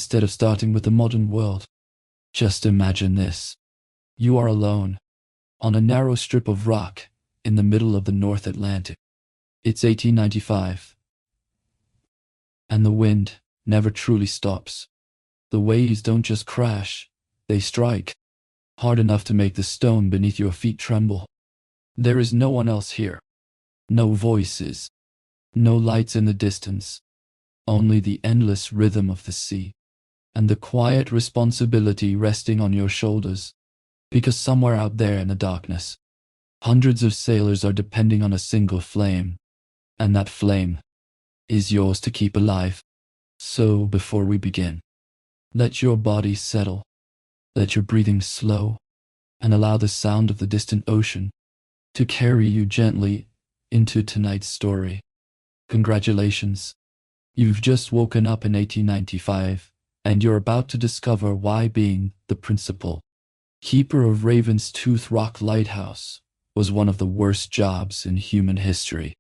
instead of starting with the modern world. Just imagine this. You are alone, on a narrow strip of rock, in the middle of the North Atlantic. It's 1895, and the wind never truly stops. The waves don't just crash, they strike, hard enough to make the stone beneath your feet tremble. There is no one else here. No voices. No lights in the distance. Only the endless rhythm of the sea. And the quiet responsibility resting on your shoulders. Because somewhere out there in the darkness, hundreds of sailors are depending on a single flame. And that flame is yours to keep alive. So before we begin, let your body settle. Let your breathing slow. And allow the sound of the distant ocean to carry you gently into tonight's story. Congratulations. You've just woken up in 1895, and you're about to discover why being the principal keeper of Raven's Tooth Rock Lighthouse was one of the worst jobs in human history.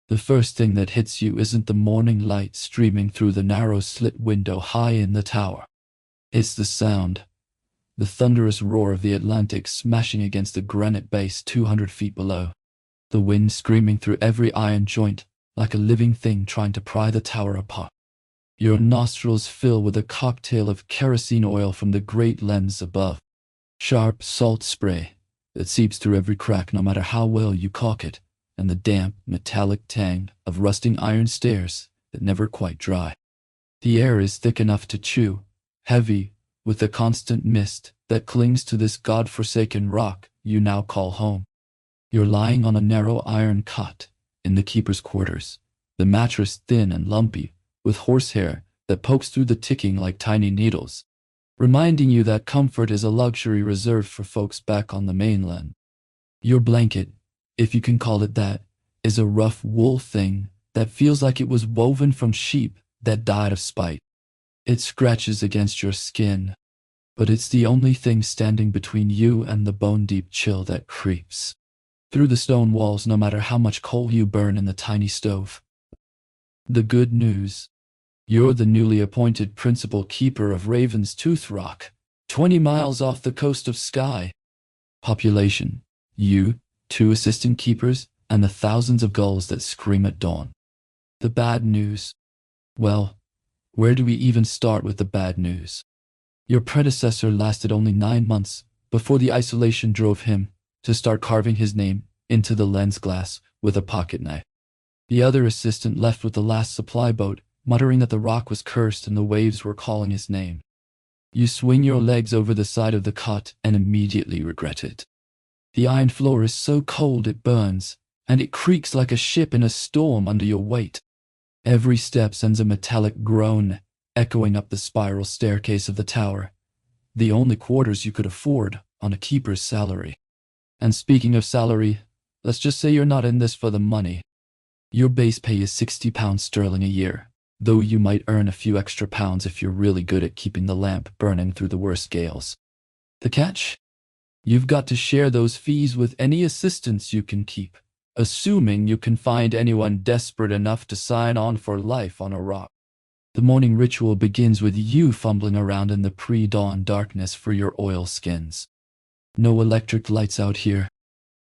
The first thing that hits you isn't the morning light streaming through the narrow slit window high in the tower. It's the sound, the thunderous roar of the Atlantic smashing against the granite base 200 feet below. The wind screaming through every iron joint like a living thing trying to pry the tower apart. Your nostrils fill with a cocktail of kerosene oil from the great lens above. Sharp salt spray that seeps through every crack no matter how well you caulk it, and the damp, metallic tang of rusting iron stairs that never quite dry. The air is thick enough to chew, heavy with the constant mist that clings to this god-forsaken rock you now call home. You're lying on a narrow iron cot in the keeper's quarters, the mattress thin and lumpy, with horsehair that pokes through the ticking like tiny needles, reminding you that comfort is a luxury reserved for folks back on the mainland. Your blanket, if you can call it that, is a rough wool thing that feels like it was woven from sheep that died of spite. It scratches against your skin, but it's the only thing standing between you and the bone-deep chill that creeps through the stone walls no matter how much coal you burn in the tiny stove. The good news: you're the newly appointed principal keeper of Raven's Tooth Rock, 20 miles off the coast of Skye. Population: you, 2 assistant keepers, and the thousands of gulls that scream at dawn. The bad news? Well, where do we even start with the bad news? Your predecessor lasted only 9 months before the isolation drove him to start carving his name into the lens glass with a pocket knife. The other assistant left with the last supply boat, muttering that the rock was cursed and the waves were calling his name. You swing your legs over the side of the cot and immediately regret it. The iron floor is so cold it burns, and it creaks like a ship in a storm under your weight. Every step sends a metallic groan echoing up the spiral staircase of the tower, the only quarters you could afford on a keeper's salary. And speaking of salary, let's just say you're not in this for the money. Your base pay is £60 sterling a year, though you might earn a few extra pounds if you're really good at keeping the lamp burning through the worst gales. The catch? You've got to share those fees with any assistants you can keep, assuming you can find anyone desperate enough to sign on for life on a rock. The morning ritual begins with you fumbling around in the pre-dawn darkness for your oilskins. No electric lights out here,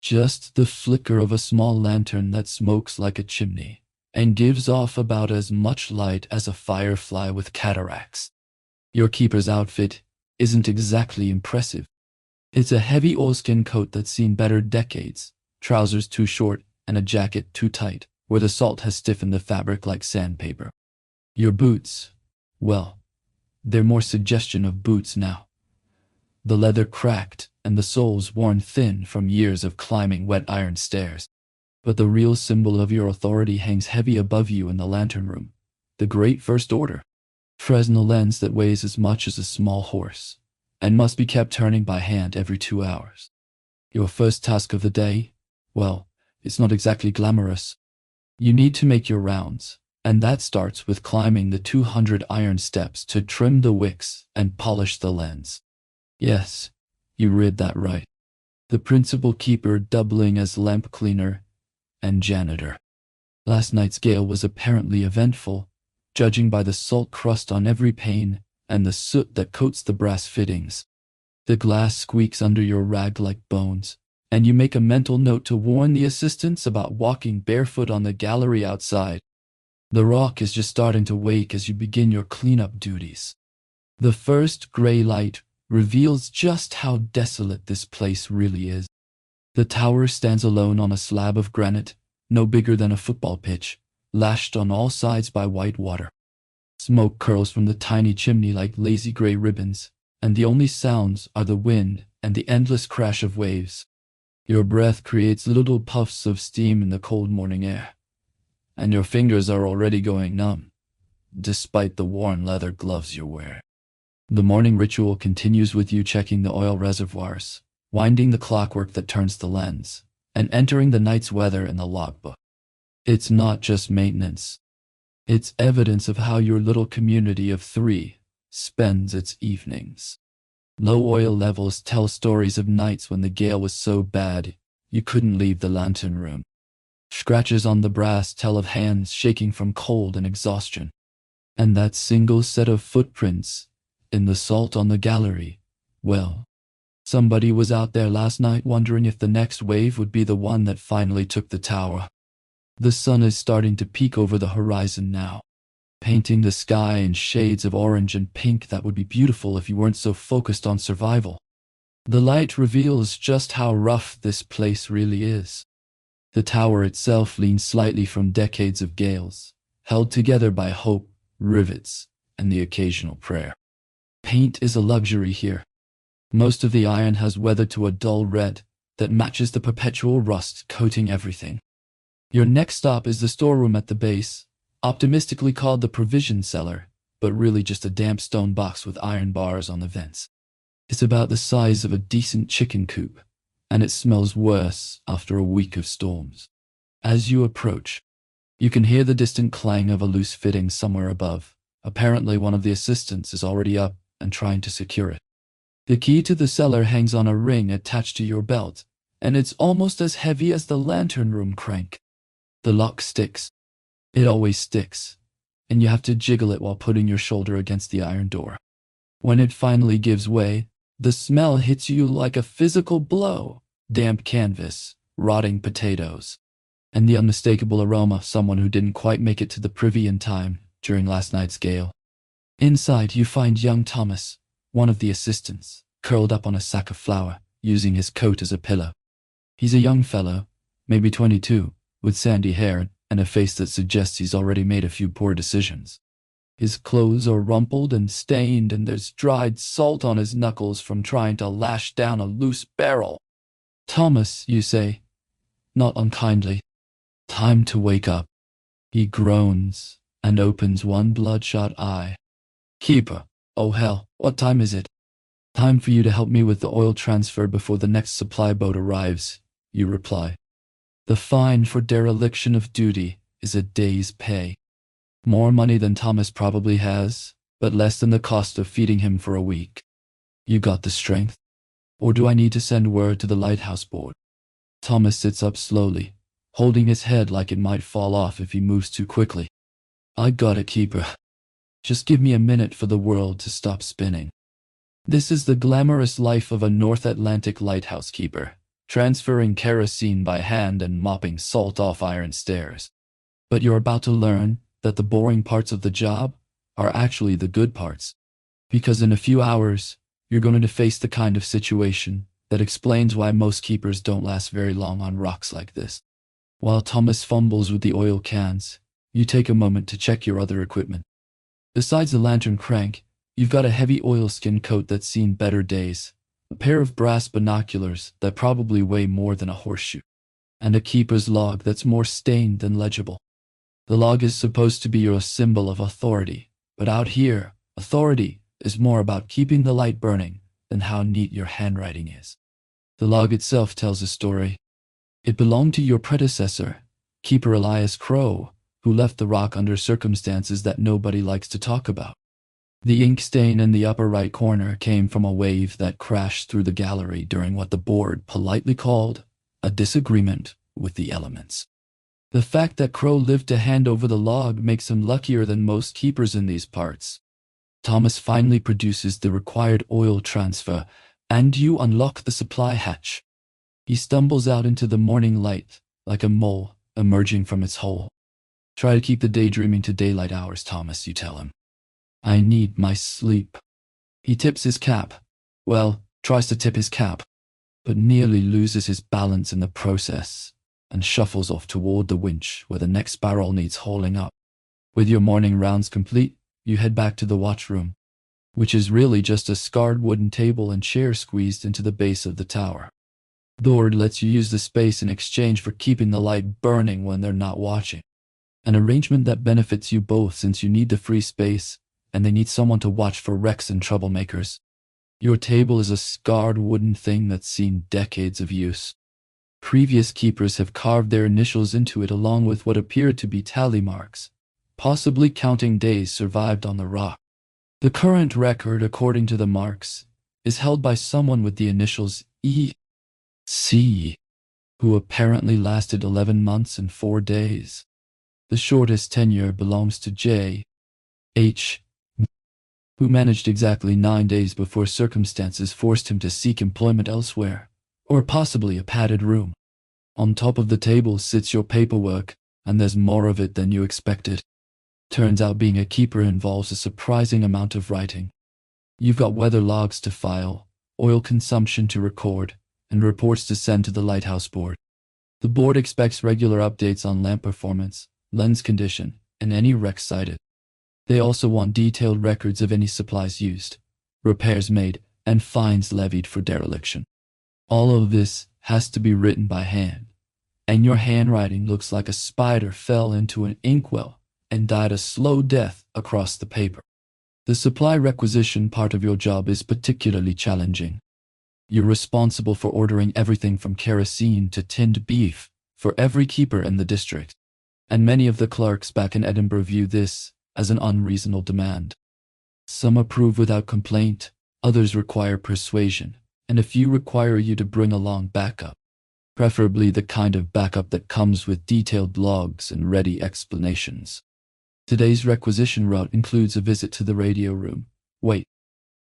just the flicker of a small lantern that smokes like a chimney and gives off about as much light as a firefly with cataracts. Your keeper's outfit isn't exactly impressive. It's a heavy oilskin coat that's seen better decades, trousers too short and a jacket too tight, where the salt has stiffened the fabric like sandpaper. Your boots, well, they're more suggestion of boots now. The leather cracked and the soles worn thin from years of climbing wet iron stairs. But the real symbol of your authority hangs heavy above you in the lantern room, the Great First Order. Fresnel lens that weighs as much as a small horse, and must be kept turning by hand every 2 hours. Your first task of the day? Well, it's not exactly glamorous. You need to make your rounds, and that starts with climbing the 200 iron steps to trim the wicks and polish the lens. Yes, you read that right. The principal keeper doubling as lamp cleaner and janitor. Last night's gale was apparently eventful, judging by the salt crust on every pane and the soot that coats the brass fittings. The glass squeaks under your rag like bones, and you make a mental note to warn the assistants about walking barefoot on the gallery outside. The rock is just starting to wake as you begin your cleanup duties. The first gray light reveals just how desolate this place really is. The tower stands alone on a slab of granite, no bigger than a football pitch, lashed on all sides by white water. Smoke curls from the tiny chimney like lazy gray ribbons, and the only sounds are the wind and the endless crash of waves. Your breath creates little puffs of steam in the cold morning air, and your fingers are already going numb, despite the worn leather gloves you wear. The morning ritual continues with you checking the oil reservoirs, winding the clockwork that turns the lens, and entering the night's weather in the logbook. It's not just maintenance. It's evidence of how your little community of 3 spends its evenings. Low oil levels tell stories of nights when the gale was so bad you couldn't leave the lantern room. Scratches on the brass tell of hands shaking from cold and exhaustion. And that single set of footprints in the salt on the gallery, well, somebody was out there last night wondering if the next wave would be the one that finally took the tower. The sun is starting to peek over the horizon now, painting the sky in shades of orange and pink that would be beautiful if you weren't so focused on survival. The light reveals just how rough this place really is. The tower itself leans slightly from decades of gales, held together by hope, rivets, and the occasional prayer. Paint is a luxury here. Most of the iron has weathered to a dull red that matches the perpetual rust coating everything. Your next stop is the storeroom at the base, optimistically called the provision cellar, but really just a damp stone box with iron bars on the vents. It's about the size of a decent chicken coop, and it smells worse after a week of storms. As you approach, you can hear the distant clang of a loose fitting somewhere above. Apparently one of the assistants is already up and trying to secure it. The key to the cellar hangs on a ring attached to your belt, and it's almost as heavy as the lantern room crank. The lock sticks. It always sticks, and you have to jiggle it while putting your shoulder against the iron door. When it finally gives way, the smell hits you like a physical blow. Damp canvas, rotting potatoes, and the unmistakable aroma of someone who didn't quite make it to the privy in time during last night's gale. Inside, you find young Thomas, one of the assistants, curled up on a sack of flour, using his coat as a pillow. He's a young fellow, maybe 22, with sandy hair and a face that suggests he's already made a few poor decisions. His clothes are rumpled and stained, and there's dried salt on his knuckles from trying to lash down a loose barrel. "Thomas," you say, not unkindly. "Time to wake up." He groans and opens one bloodshot eye. "Keeper, oh hell, what time is it?" "Time for you to help me with the oil transfer before the next supply boat arrives," you reply. The fine for dereliction of duty is a day's pay. More money than Thomas probably has, but less than the cost of feeding him for a week. "You got the strength? Or do I need to send word to the Lighthouse board?" Thomas sits up slowly, holding his head like it might fall off if he moves too quickly. "I got it, Keeper. Just give me a minute for the world to stop spinning." This is the glamorous life of a North Atlantic lighthouse keeper, transferring kerosene by hand and mopping salt off iron stairs. But you're about to learn that the boring parts of the job are actually the good parts. Because in a few hours, you're going to face the kind of situation that explains why most keepers don't last very long on rocks like this. While Thomas fumbles with the oil cans, you take a moment to check your other equipment. Besides the lantern crank, you've got a heavy oilskin coat that's seen better days, a pair of brass binoculars that probably weigh more than a horseshoe, and a keeper's log that's more stained than legible. The log is supposed to be your symbol of authority, but out here, authority is more about keeping the light burning than how neat your handwriting is. The log itself tells a story. It belonged to your predecessor, Keeper Elias Crow, who left the rock under circumstances that nobody likes to talk about. The ink stain in the upper right corner came from a wave that crashed through the gallery during what the board politely called a disagreement with the elements. The fact that Crow lived to hand over the log makes him luckier than most keepers in these parts. Thomas finally produces the required oil transfer, and you unlock the supply hatch. He stumbles out into the morning light, like a mole emerging from its hole. Try to keep the daydreaming to daylight hours, Thomas, you tell him. I need my sleep. He tips his cap. Well, tries to tip his cap, but nearly loses his balance in the process and shuffles off toward the winch where the next barrel needs hauling up. With your morning rounds complete, you head back to the watchroom, which is really just a scarred wooden table and chair squeezed into the base of the tower. The board lets you use the space in exchange for keeping the light burning when they're not watching. An arrangement that benefits you both since you need the free space and they need someone to watch for wrecks and troublemakers. Your table is a scarred wooden thing that's seen decades of use. Previous keepers have carved their initials into it along with what appeared to be tally marks, possibly counting days survived on the rock. The current record, according to the marks, is held by someone with the initials E.C., who apparently lasted 11 months and 4 days. The shortest tenure belongs to J.H., who managed exactly 9 days before circumstances forced him to seek employment elsewhere, or possibly a padded room. On top of the table sits your paperwork, and there's more of it than you expected. Turns out being a keeper involves a surprising amount of writing. You've got weather logs to file, oil consumption to record, and reports to send to the Lighthouse board. The board expects regular updates on lamp performance, lens condition, and any wrecks cited. They also want detailed records of any supplies used, repairs made, and fines levied for dereliction. All of this has to be written by hand, and your handwriting looks like a spider fell into an inkwell and died a slow death across the paper. The supply requisition part of your job is particularly challenging. You're responsible for ordering everything from kerosene to tinned beef for every keeper in the district, and many of the clerks back in Edinburgh view this as an unreasonable demand. Some approve without complaint, others require persuasion, and a few require you to bring along backup, preferably the kind of backup that comes with detailed logs and ready explanations. Today's requisition route includes a visit to the radio room. Wait,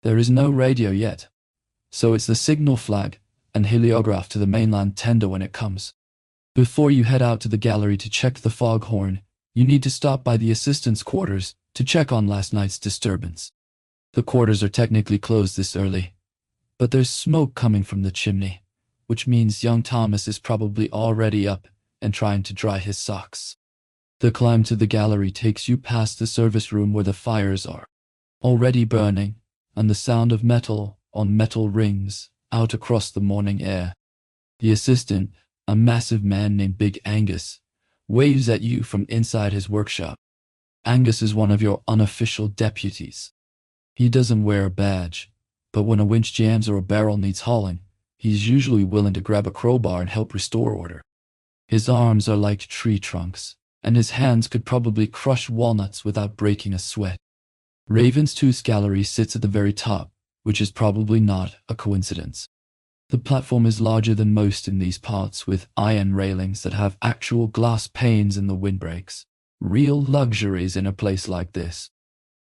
there is no radio yet, so it's the signal flag and heliograph to the mainland tender when it comes. Before you head out to the gallery to check the foghorn, you need to stop by the assistant's quarters to check on last night's disturbance. The quarters are technically closed this early, but there's smoke coming from the chimney, which means young Thomas is probably already up and trying to dry his socks. The climb to the gallery takes you past the service room where the fires are already burning, and the sound of metal on metal rings out across the morning air. The assistant, a massive man named Big Angus, waves at you from inside his workshop. Angus is one of your unofficial deputies. He doesn't wear a badge, but when a winch jams or a barrel needs hauling, he's usually willing to grab a crowbar and help restore order. His arms are like tree trunks, and his hands could probably crush walnuts without breaking a sweat. Ravenstooth's gallery sits at the very top, which is probably not a coincidence. The platform is larger than most in these parts, with iron railings that have actual glass panes in the windbreaks. Real luxuries in a place like this.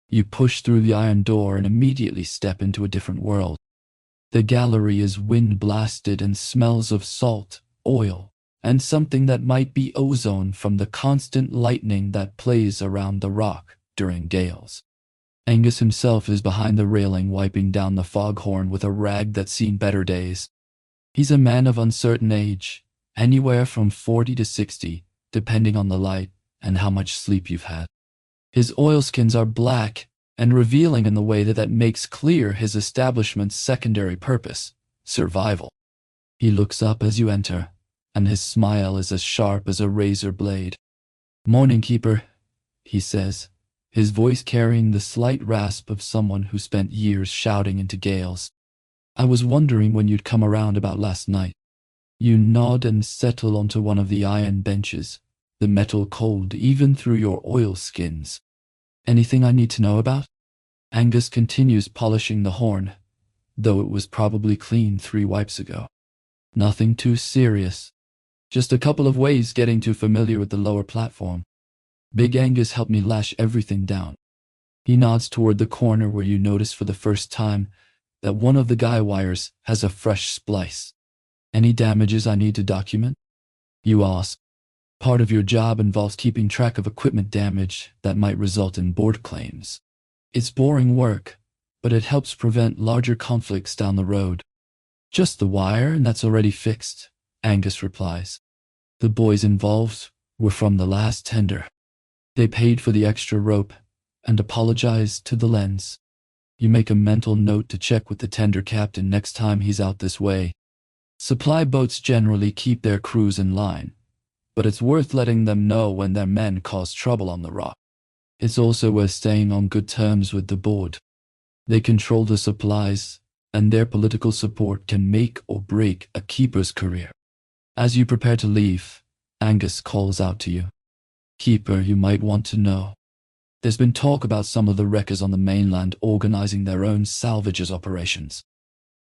You push through the iron door and immediately step into a different world. The gallery is wind-blasted and smells of salt, oil, and something that might be ozone from the constant lightning that plays around the rock during gales. Angus himself is behind the railing wiping down the foghorn with a rag that's seen better days. He's a man of uncertain age, anywhere from 40 to 60, depending on the light and how much sleep you've had. His oilskins are black and revealing in the way that makes clear his establishment's secondary purpose, survival. He looks up as you enter, and his smile is as sharp as a razor blade. "Morning, keeper," he says, his voice carrying the slight rasp of someone who spent years shouting into gales. "I was wondering when you'd come around about last night." You nod and settle onto one of the iron benches, the metal cold even through your oilskins. "Anything I need to know about?" Angus continues polishing the horn, though it was probably cleaned 3 wipes ago. "Nothing too serious. Just a couple of waves getting too familiar with the lower platform. Big Angus helped me lash everything down. He nods toward the corner where you notice for the first time that one of the guy wires has a fresh splice. Any damages I need to document? You ask. Part of your job involves keeping track of equipment damage that might result in board claims. It's boring work, but it helps prevent larger conflicts down the road. Just the wire, and that's already fixed, Angus replies. The boys involved were from the last tender. They paid for the extra rope and apologized to the lens. You make a mental note to check with the tender captain next time he's out this way. Supply boats generally keep their crews in line, but it's worth letting them know when their men cause trouble on the rock. It's also worth staying on good terms with the board. They control the supplies, and their political support can make or break a keeper's career. As you prepare to leave, Angus calls out to you. Keeper, you might want to know. There's been talk about some of the wreckers on the mainland organizing their own salvages operations.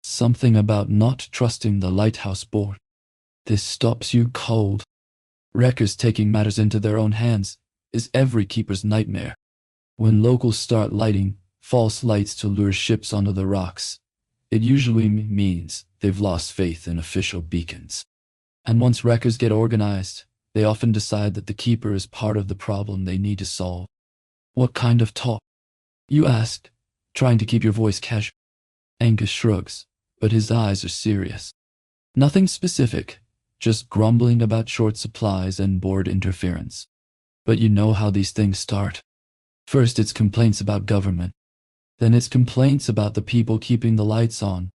Something about not trusting the Lighthouse board. This stops you cold. Wreckers taking matters into their own hands is every keeper's nightmare. When locals start lighting false lights to lure ships onto the rocks, it usually means they've lost faith in official beacons. And once wreckers get organized, they often decide that the keeper is part of the problem they need to solve. What kind of talk? You ask, trying to keep your voice casual. Angus shrugs, but his eyes are serious. Nothing specific, just grumbling about short supplies and board interference. But you know how these things start. First it's complaints about government. Then it's complaints about the people keeping the lights on.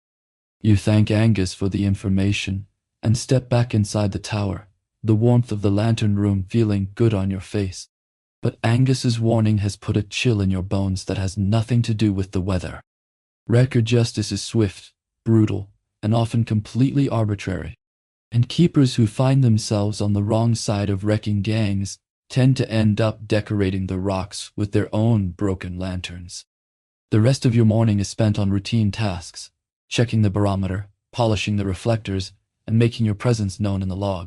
You thank Angus for the information and step back inside the tower, the warmth of the lantern room feeling good on your face. But Angus's warning has put a chill in your bones that has nothing to do with the weather. Wrecker justice is swift, brutal, and often completely arbitrary. And keepers who find themselves on the wrong side of wrecking gangs tend to end up decorating the rocks with their own broken lanterns. The rest of your morning is spent on routine tasks, checking the barometer, polishing the reflectors, and making your presence known in the log.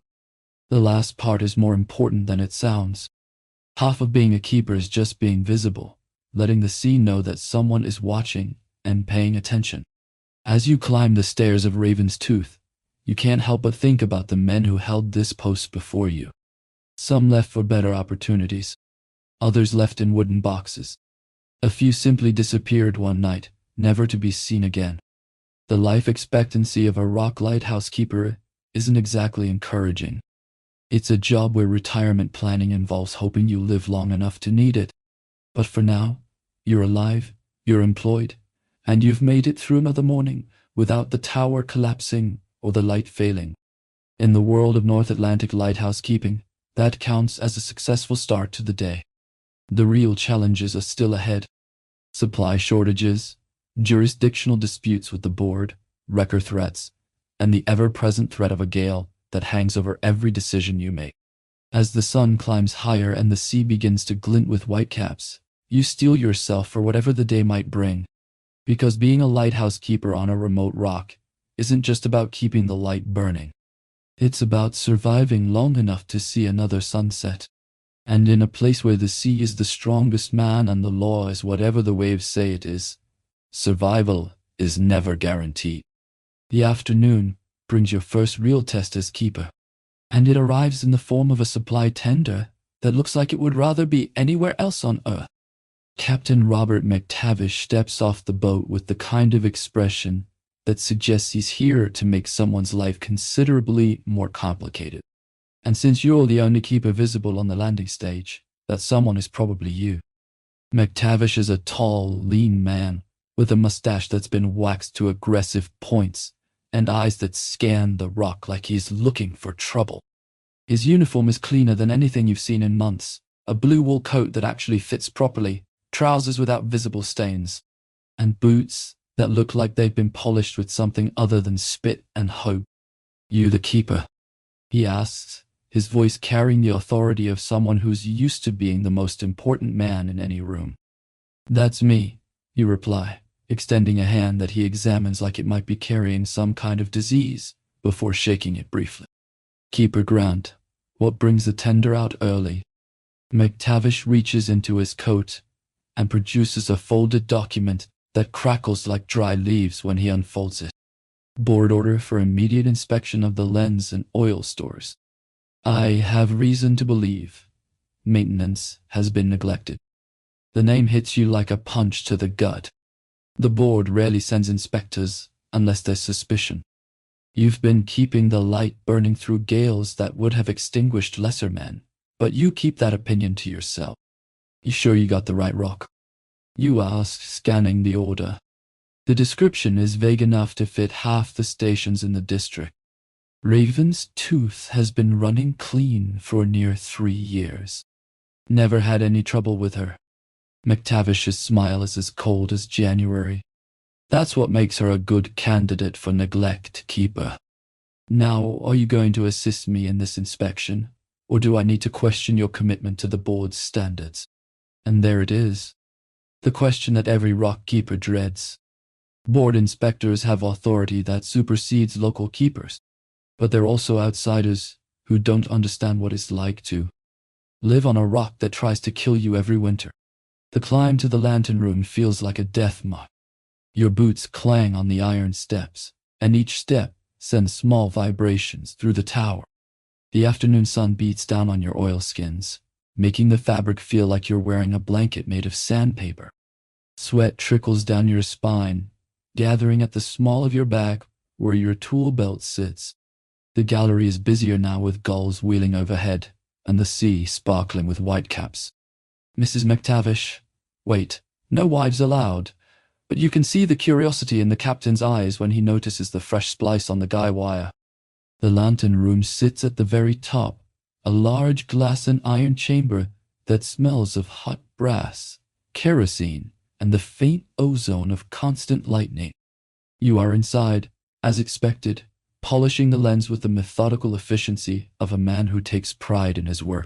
The last part is more important than it sounds. Half of being a keeper is just being visible, letting the sea know that someone is watching and paying attention. As you climb the stairs of Raven's Tooth, you can't help but think about the men who held this post before you. Some left for better opportunities. Others left in wooden boxes. A few simply disappeared one night, never to be seen again. The life expectancy of a rock lighthouse keeper isn't exactly encouraging. It's a job where retirement planning involves hoping you live long enough to need it. But for now, you're alive, you're employed, and you've made it through another morning without the tower collapsing or the light failing. In the world of North Atlantic lighthouse keeping, that counts as a successful start to the day. The real challenges are still ahead. Supply shortages, jurisdictional disputes with the board, wrecker threats, and the ever-present threat of a gale that hangs over every decision you make. As the sun climbs higher and the sea begins to glint with whitecaps, you steel yourself for whatever the day might bring. Because being a lighthouse keeper on a remote rock isn't just about keeping the light burning. It's about surviving long enough to see another sunset. And in a place where the sea is the strongest man and the law is whatever the waves say it is, survival is never guaranteed. The afternoon brings your first real test as keeper, and it arrives in the form of a supply tender that looks like it would rather be anywhere else on Earth. Captain Robert McTavish steps off the boat with the kind of expression that suggests he's here to make someone's life considerably more complicated. And since you're the only keeper visible on the landing stage, that someone is probably you. McTavish is a tall, lean man with a mustache that's been waxed to aggressive points and eyes that scan the rock like he's looking for trouble. His uniform is cleaner than anything you've seen in months, a blue wool coat that actually fits properly, trousers without visible stains, and boots that look like they've been polished with something other than spit and hope. You the keeper? He asks, his voice carrying the authority of someone who's used to being the most important man in any room. That's me, you reply, extending a hand that he examines like it might be carrying some kind of disease before shaking it briefly. Keeper Grant, what brings the tender out early? McTavish reaches into his coat and produces a folded document that crackles like dry leaves when he unfolds it. Board order for immediate inspection of the lens and oil stores. I have reason to believe maintenance has been neglected. The name hits you like a punch to the gut. The board rarely sends inspectors unless there's suspicion. You've been keeping the light burning through gales that would have extinguished lesser men, but you keep that opinion to yourself. You sure you got the right rock? You ask, scanning the order. The description is vague enough to fit half the stations in the district. Raven's tooth has been running clean for near 3 years. Never had any trouble with her. McTavish's smile is as cold as January. That's what makes her a good candidate for neglect keeper. Now, are you going to assist me in this inspection, or do I need to question your commitment to the board's standards? And there it is. The question that every rock keeper dreads. Board inspectors have authority that supersedes local keepers, but they're also outsiders who don't understand what it's like to live on a rock that tries to kill you every winter. The climb to the lantern room feels like a death march. Your boots clang on the iron steps, and each step sends small vibrations through the tower. The afternoon sun beats down on your oilskins, making the fabric feel like you're wearing a blanket made of sandpaper. Sweat trickles down your spine, gathering at the small of your back where your tool belt sits. The gallery is busier now with gulls wheeling overhead, and the sea sparkling with whitecaps. Mrs. McTavish, wait, no wives allowed, but you can see the curiosity in the captain's eyes when he notices the fresh splice on the guy wire. The lantern room sits at the very top, a large glass and iron chamber that smells of hot brass, kerosene, and the faint ozone of constant lightning. You are inside, as expected, polishing the lens with the methodical efficiency of a man who takes pride in his work.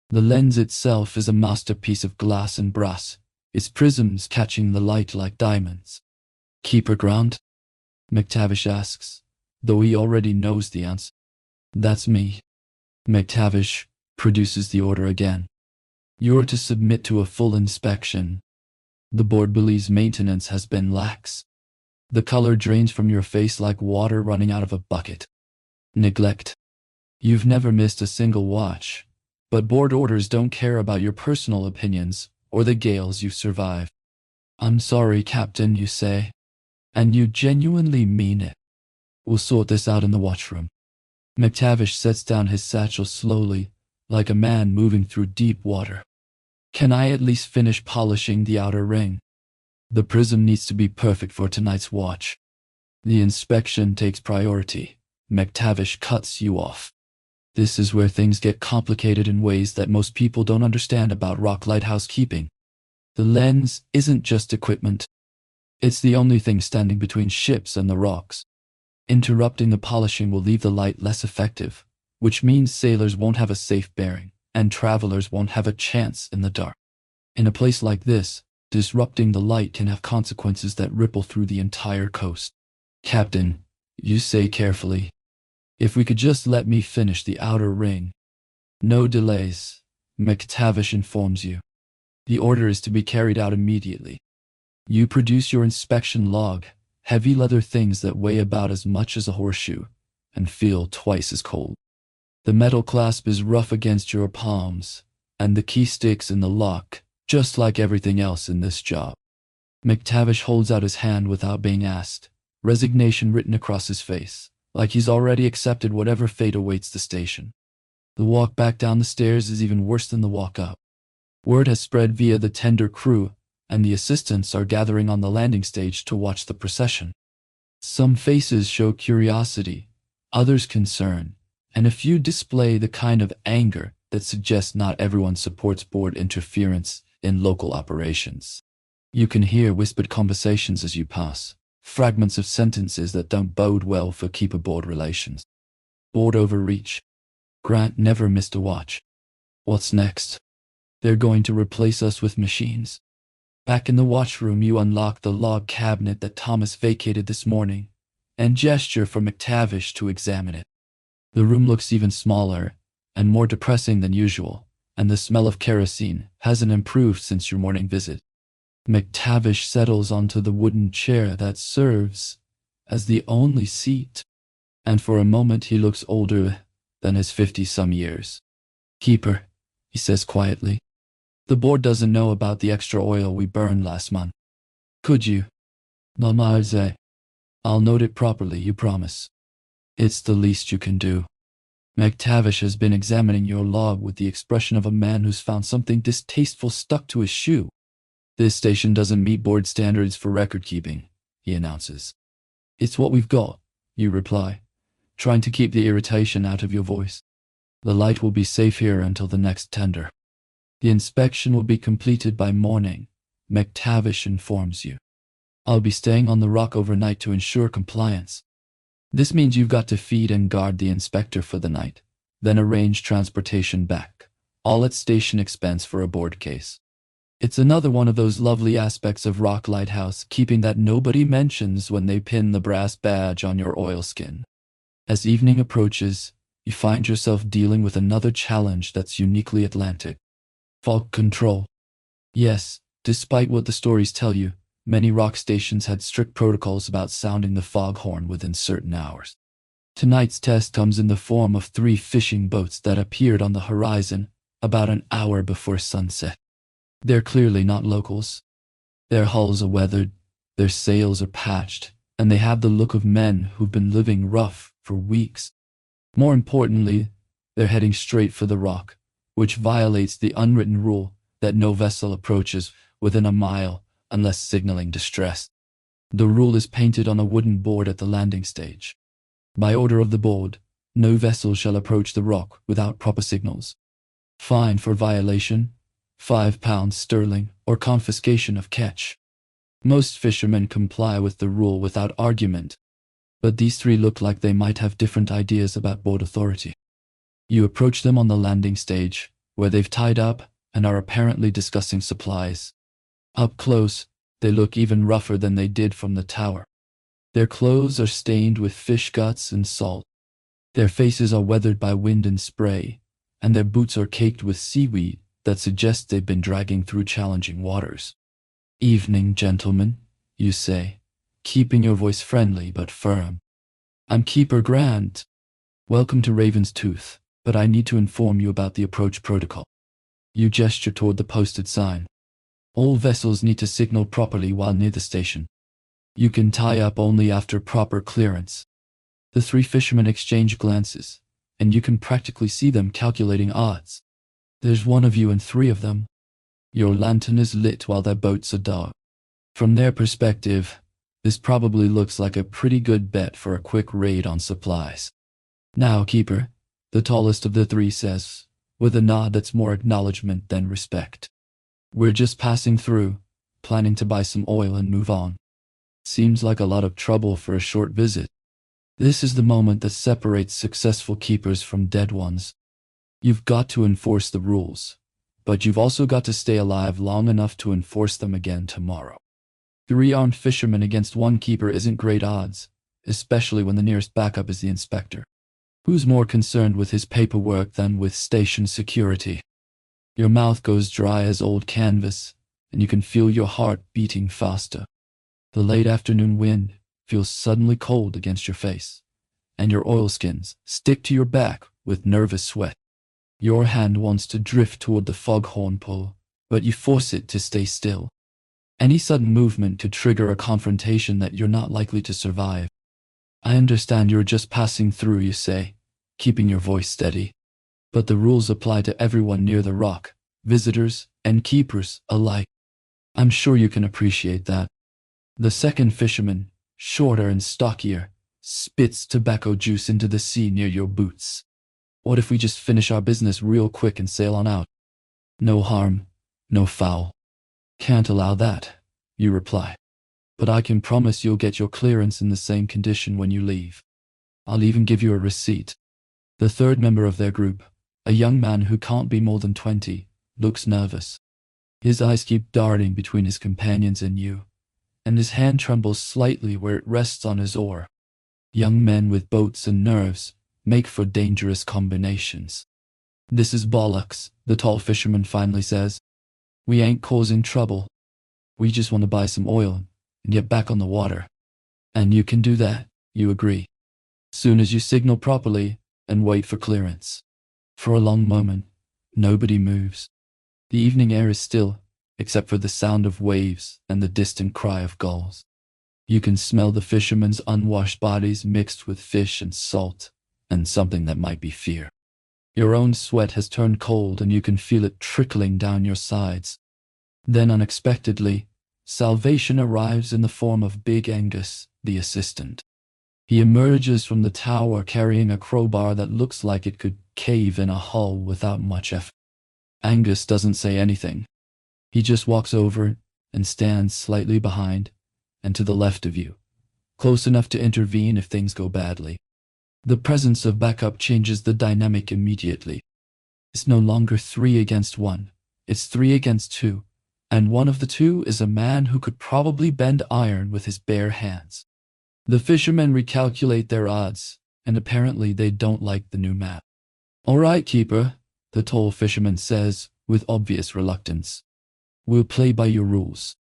The lens itself is a masterpiece of glass and brass, its prisms catching the light like diamonds. Keeper Grant? McTavish asks, though he already knows the answer. That's me. McTavish produces the order again. You're to submit to a full inspection. The board believes maintenance has been lax. The color drains from your face like water running out of a bucket. Neglect. You've never missed a single watch, but board orders don't care about your personal opinions or the gales you survive. I'm sorry, Captain, you say, and you genuinely mean it. We'll sort this out in the watchroom. McTavish sets down his satchel slowly, like a man moving through deep water. Can I at least finish polishing the outer ring? The prism needs to be perfect for tonight's watch. The inspection takes priority. McTavish cuts you off. This is where things get complicated in ways that most people don't understand about rock lighthouse keeping. The lens isn't just equipment. It's the only thing standing between ships and the rocks. Interrupting the polishing will leave the light less effective, which means sailors won't have a safe bearing, and travelers won't have a chance in the dark. In a place like this, disrupting the light can have consequences that ripple through the entire coast. Captain, you say carefully, if we could just let me finish the outer ring. No delays, McTavish informs you. The order is to be carried out immediately. You produce your inspection log, heavy leather things that weigh about as much as a horseshoe, and feel twice as cold. The metal clasp is rough against your palms, and the key sticks in the lock, just like everything else in this job. McTavish holds out his hand without being asked, resignation written across his face, like he's already accepted whatever fate awaits the station. The walk back down the stairs is even worse than the walk up. Word has spread via the tender crew, and the assistants are gathering on the landing stage to watch the procession. Some faces show curiosity, others concern, and a few display the kind of anger that suggests not everyone supports board interference in local operations. You can hear whispered conversations as you pass, fragments of sentences that don't bode well for keeper-board relations. Board overreach. Grant never missed a watch. What's next? They're going to replace us with machines. Back in the watchroom, you unlock the log cabinet that Thomas vacated this morning, and gesture for McTavish to examine it. The room looks even smaller and more depressing than usual, and the smell of kerosene hasn't improved since your morning visit. McTavish settles onto the wooden chair that serves as the only seat, and for a moment he looks older than his 50-some years. Keeper, he says quietly, the board doesn't know about the extra oil we burned last month. Could you? Mamarze. I'll note it properly, you promise. It's the least you can do. McTavish has been examining your log with the expression of a man who's found something distasteful stuck to his shoe. This station doesn't meet board standards for record keeping, he announces. It's what we've got, you reply, trying to keep the irritation out of your voice. The light will be safe here until the next tender. The inspection will be completed by morning, McTavish informs you. I'll be staying on the rock overnight to ensure compliance. This means you've got to feed and guard the inspector for the night, then arrange transportation back, all at station expense for a board case. It's another one of those lovely aspects of Rock Lighthouse keeping that nobody mentions when they pin the brass badge on your oilskin. As evening approaches, you find yourself dealing with another challenge that's uniquely Atlantic. Fog control. Yes, despite what the stories tell you, many rock stations had strict protocols about sounding the foghorn within certain hours. Tonight's test comes in the form of 3 fishing boats that appeared on the horizon about an hour before sunset. They're clearly not locals. Their hulls are weathered, their sails are patched, and they have the look of men who've been living rough for weeks. More importantly, they're heading straight for the rock, which violates the unwritten rule that no vessel approaches within a mile unless signaling distress. The rule is painted on a wooden board at the landing stage. By order of the board, no vessel shall approach the rock without proper signals. Fine for violation, £5 sterling, or confiscation of catch. Most fishermen comply with the rule without argument, but these 3 look like they might have different ideas about boat authority. You approach them on the landing stage, where they've tied up and are apparently discussing supplies. Up close, they look even rougher than they did from the tower. Their clothes are stained with fish guts and salt. Their faces are weathered by wind and spray, and their boots are caked with seaweed that suggests they've been dragging through challenging waters. Evening, gentlemen, you say, keeping your voice friendly but firm. I'm Keeper Grant. Welcome to Raven's Tooth, but I need to inform you about the approach protocol. You gesture toward the posted sign. All vessels need to signal properly while near the station. You can tie up only after proper clearance. The 3 fishermen exchange glances, and you can practically see them calculating odds. There's 1 of you and 3 of them. Your lantern is lit while their boats are dark. From their perspective, this probably looks like a pretty good bet for a quick raid on supplies. Now, Keeper, the tallest of the 3 says, with a nod that's more acknowledgement than respect. We're just passing through, planning to buy some oil and move on. Seems like a lot of trouble for a short visit. This is the moment that separates successful keepers from dead ones. You've got to enforce the rules, but you've also got to stay alive long enough to enforce them again tomorrow. 3 armed fishermen against 1 keeper isn't great odds, especially when the nearest backup is the inspector, who's more concerned with his paperwork than with station security. Your mouth goes dry as old canvas, and you can feel your heart beating faster. The late afternoon wind feels suddenly cold against your face, and your oilskins stick to your back with nervous sweat. Your hand wants to drift toward the foghorn pole, but you force it to stay still. Any sudden movement could trigger a confrontation that you're not likely to survive. I understand you're just passing through, you say, keeping your voice steady. But the rules apply to everyone near the rock, visitors and keepers alike. I'm sure you can appreciate that. The second fisherman, shorter and stockier, spits tobacco juice into the sea near your boots. What if we just finish our business real quick and sail on out? No harm, no foul. Can't allow that, you reply. But I can promise you'll get your clearance in the same condition when you leave. I'll even give you a receipt. The 3rd member of their group, a young man who can't be more than 20, looks nervous. His eyes keep darting between his companions and you, and his hand trembles slightly where it rests on his oar. Young men with boats and nerves make for dangerous combinations. This is bollocks, the tall fisherman finally says. We ain't causing trouble. We just want to buy some oil and get back on the water. And you can do that, you agree. Soon as you signal properly and wait for clearance. For a long moment, nobody moves. The evening air is still, except for the sound of waves and the distant cry of gulls. You can smell the fishermen's unwashed bodies mixed with fish and salt, and something that might be fear. Your own sweat has turned cold and you can feel it trickling down your sides. Then unexpectedly, salvation arrives in the form of Big Angus, the assistant. He emerges from the tower carrying a crowbar that looks like it could cave in a hull without much effort. Angus doesn't say anything. He just walks over and stands slightly behind and to the left of you, close enough to intervene if things go badly. The presence of backup changes the dynamic immediately. It's no longer 3 against 1, it's 3 against 2, and one of the two is a man who could probably bend iron with his bare hands. The fishermen recalculate their odds, and apparently they don't like the new map. "All right, keeper," the tall fisherman says with obvious reluctance. "We'll play by your rules."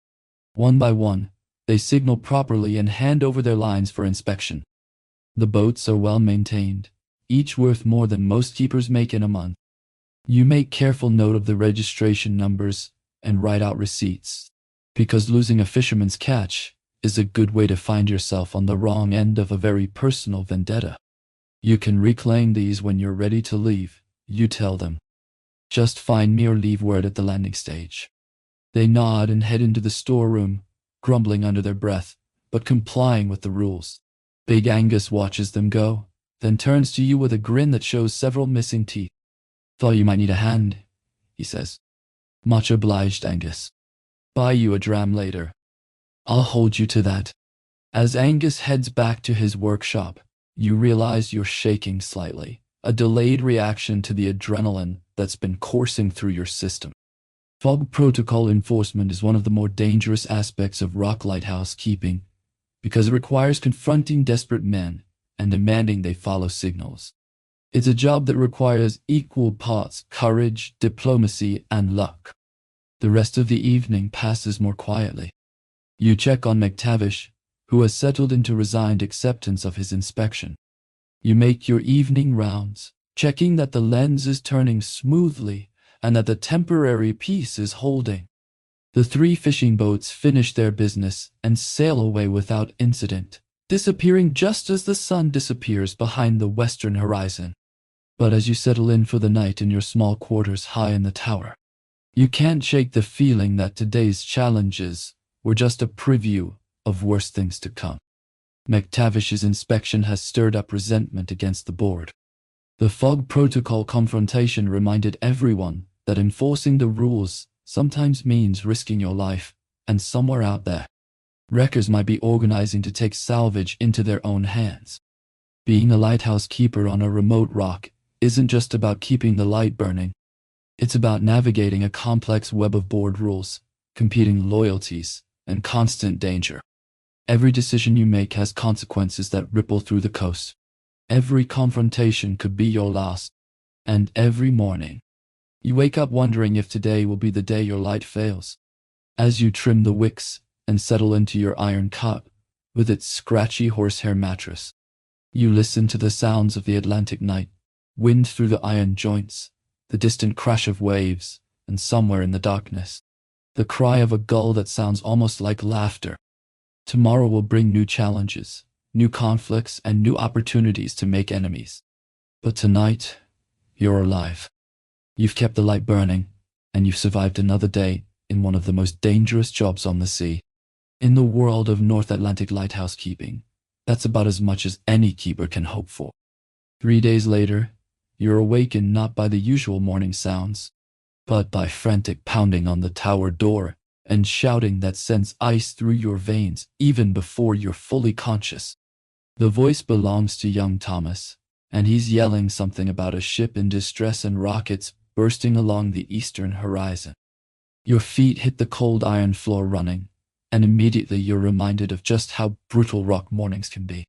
One by one, they signal properly and hand over their lines for inspection. The boats are well maintained, each worth more than most keepers make in a month. You make careful note of the registration numbers and write out receipts, because losing a fisherman's catch is a good way to find yourself on the wrong end of a very personal vendetta. You can reclaim these when you're ready to leave, you tell them. "Just find me or leave word at the landing stage." They nod and head into the storeroom, grumbling under their breath, but complying with the rules. Big Angus watches them go, then turns to you with a grin that shows several missing teeth. "Thought you might need a hand," he says. "Much obliged, Angus. Buy you a dram later." "I'll hold you to that." As Angus heads back to his workshop, you realize you're shaking slightly, a delayed reaction to the adrenaline that's been coursing through your system. Fog protocol enforcement is one of the more dangerous aspects of rock lighthouse keeping because it requires confronting desperate men and demanding they follow signals. It's a job that requires equal parts courage, diplomacy, and luck. The rest of the evening passes more quietly. You check on McTavish, who has settled into resigned acceptance of his inspection. You make your evening rounds, checking that the lens is turning smoothly and that the temporary piece is holding. The 3 fishing boats finish their business and sail away without incident, disappearing just as the sun disappears behind the western horizon. But as you settle in for the night in your small quarters high in the tower, you can't shake the feeling that today's challenges were just a preview of worse things to come. McTavish's inspection has stirred up resentment against the board. The fog protocol confrontation reminded everyone that enforcing the rules sometimes means risking your life, and somewhere out there, wreckers might be organizing to take salvage into their own hands. Being a lighthouse keeper on a remote rock isn't just about keeping the light burning. It's about navigating a complex web of board rules, competing loyalties, and constant danger. Every decision you make has consequences that ripple through the coast. Every confrontation could be your last. And every morning, you wake up wondering if today will be the day your light fails. As you trim the wicks and settle into your iron cot with its scratchy horsehair mattress, you listen to the sounds of the Atlantic night, wind through the iron joints, the distant crash of waves, and somewhere in the darkness, the cry of a gull that sounds almost like laughter. Tomorrow will bring new challenges, new conflicts, and new opportunities to make enemies. But tonight, you're alive. You've kept the light burning, and you've survived another day in one of the most dangerous jobs on the sea. In the world of North Atlantic lighthouse keeping, that's about as much as any keeper can hope for. 3 days later, you're awakened not by the usual morning sounds, but by frantic pounding on the tower door and shouting that sends ice through your veins even before you're fully conscious. The voice belongs to young Thomas, and he's yelling something about a ship in distress and rockets bursting along the eastern horizon. Your feet hit the cold iron floor running, and immediately you're reminded of just how brutal rock mornings can be.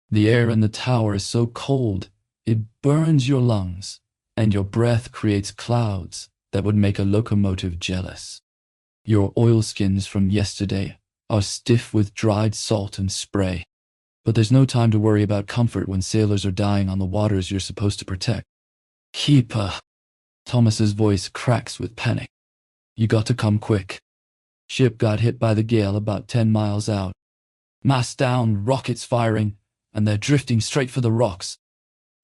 The air in the tower is so cold, it burns your lungs, and your breath creates clouds that would make a locomotive jealous. Your oilskins from yesterday are stiff with dried salt and spray. But there's no time to worry about comfort when sailors are dying on the waters you're supposed to protect. Keeper. Thomas's voice cracks with panic. You got to come quick. Ship got hit by the gale about 10 miles out. Mast down, rockets firing, and they're drifting straight for the rocks.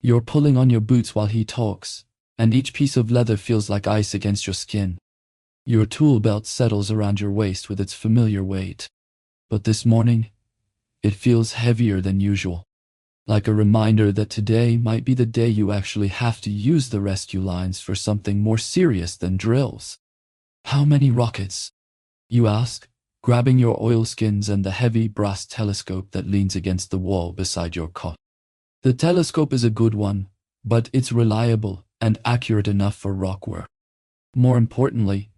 You're pulling on your boots while he talks, and each piece of leather feels like ice against your skin. Your tool belt settles around your waist with its familiar weight. But this morning, it feels heavier than usual. Like a reminder that today might be the day you actually have to use the rescue lines for something more serious than drills. How many rockets? You ask, grabbing your oilskins and the heavy brass telescope that leans against the wall beside your cot. The telescope is a good one, but it's reliable and accurate enough for rock work. More importantly,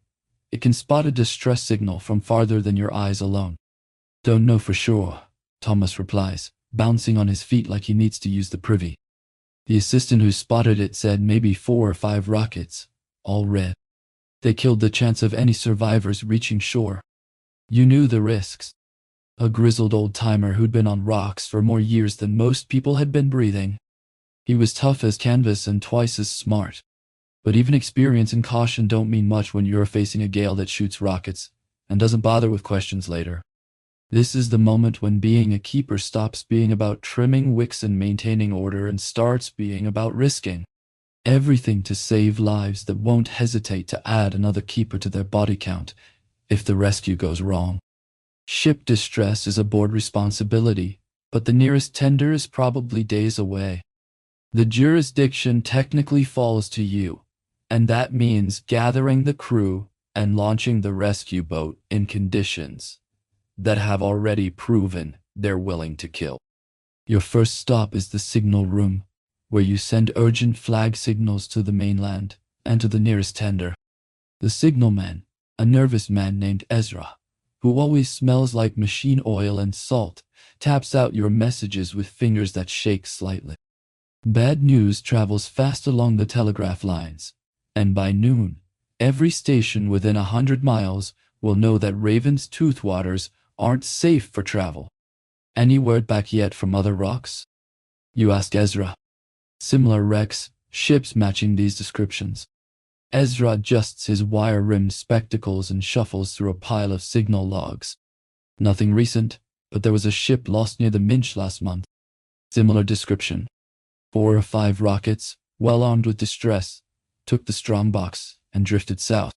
it can spot a distress signal from farther than your eyes alone. Don't know for sure, Thomas replies, bouncing on his feet like he needs to use the privy. The assistant who spotted it said maybe 4 or 5 rockets, all red. They killed the chance of any survivors reaching shore. You knew the risks. A grizzled old-timer who'd been on rocks for more years than most people had been breathing. He was tough as canvas and twice as smart. But even experience and caution don't mean much when you're facing a gale that shoots rockets and doesn't bother with questions later. This is the moment when being a keeper stops being about trimming wicks and maintaining order and starts being about risking everything to save lives that won't hesitate to add another keeper to their body count if the rescue goes wrong. Ship distress is a board responsibility, but the nearest tender is probably days away. The jurisdiction technically falls to you, and that means gathering the crew and launching the rescue boat in conditions that have already proven they're willing to kill. Your first stop is the signal room, where you send urgent flag signals to the mainland and to the nearest tender. The signalman, a nervous man named Ezra, who always smells like machine oil and salt, taps out your messages with fingers that shake slightly. Bad news travels fast along the telegraph lines, and by noon, every station within 100 miles will know that Raven's Tooth waters aren't safe for travel. Any word back yet from other rocks? You ask Ezra. Similar wrecks, ships matching these descriptions. Ezra adjusts his wire-rimmed spectacles and shuffles through a pile of signal logs. Nothing recent, but there was a ship lost near the Minch last month. Similar description. 4 or 5 rockets, well armed with distress, took the strongbox and drifted south.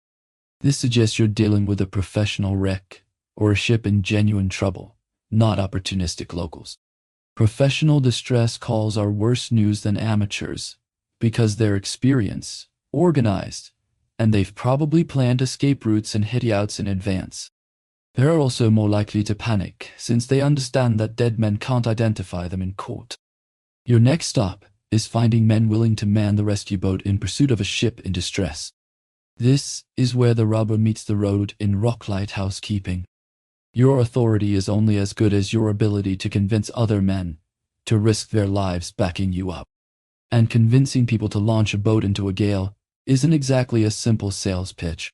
This suggests you're dealing with a professional wreck, or a ship in genuine trouble, not opportunistic locals. Professional distress calls are worse news than amateurs, because they're experienced, organized, and they've probably planned escape routes and hitouts in advance. They're also more likely to panic, since they understand that dead men can't identify them in court. Your next stop is finding men willing to man the rescue boat in pursuit of a ship in distress. This is where the rubber meets the road in rock lighthouse keeping. Your authority is only as good as your ability to convince other men to risk their lives backing you up. And convincing people to launch a boat into a gale isn't exactly a simple sales pitch.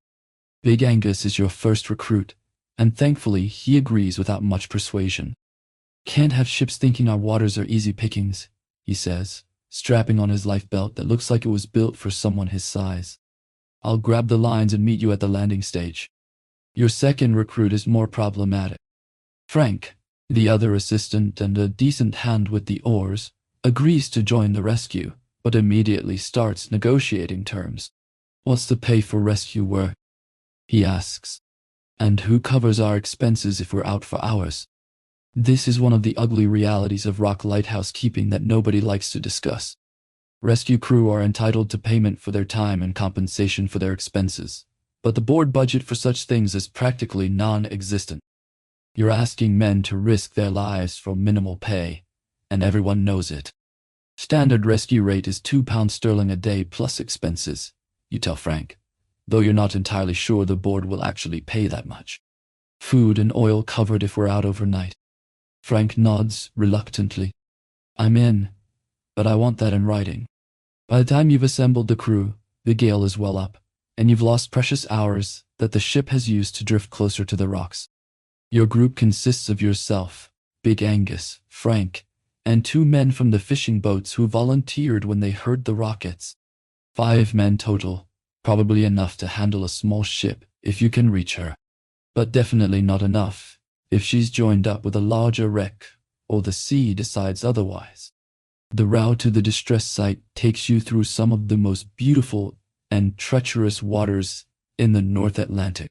Big Angus is your first recruit, and thankfully he agrees without much persuasion. Can't have ships thinking our waters are easy pickings, he says, strapping on his life belt that looks like it was built for someone his size. I'll grab the lines and meet you at the landing stage. Your second recruit is more problematic. Frank, the other assistant and a decent hand with the oars, agrees to join the rescue, but immediately starts negotiating terms. What's the pay for rescue work? He asks. And who covers our expenses if we're out for hours? This is one of the ugly realities of rock lighthouse keeping that nobody likes to discuss. Rescue crew are entitled to payment for their time and compensation for their expenses, but the board budget for such things is practically non-existent. You're asking men to risk their lives for minimal pay, and everyone knows it. Standard rescue rate is £2 a day plus expenses, you tell Frank, though you're not entirely sure the board will actually pay that much. Food and oil covered if we're out overnight. Frank nods reluctantly. I'm in, but I want that in writing. By the time you've assembled the crew, the gale is well up, and you've lost precious hours that the ship has used to drift closer to the rocks. Your group consists of yourself, Big Angus, Frank, and 2 men from the fishing boats who volunteered when they heard the rockets. 5 men total, probably enough to handle a small ship if you can reach her. But definitely not enough if she's joined up with a larger wreck or the sea decides otherwise. The route to the distress site takes you through some of the most beautiful and treacherous waters in the North Atlantic.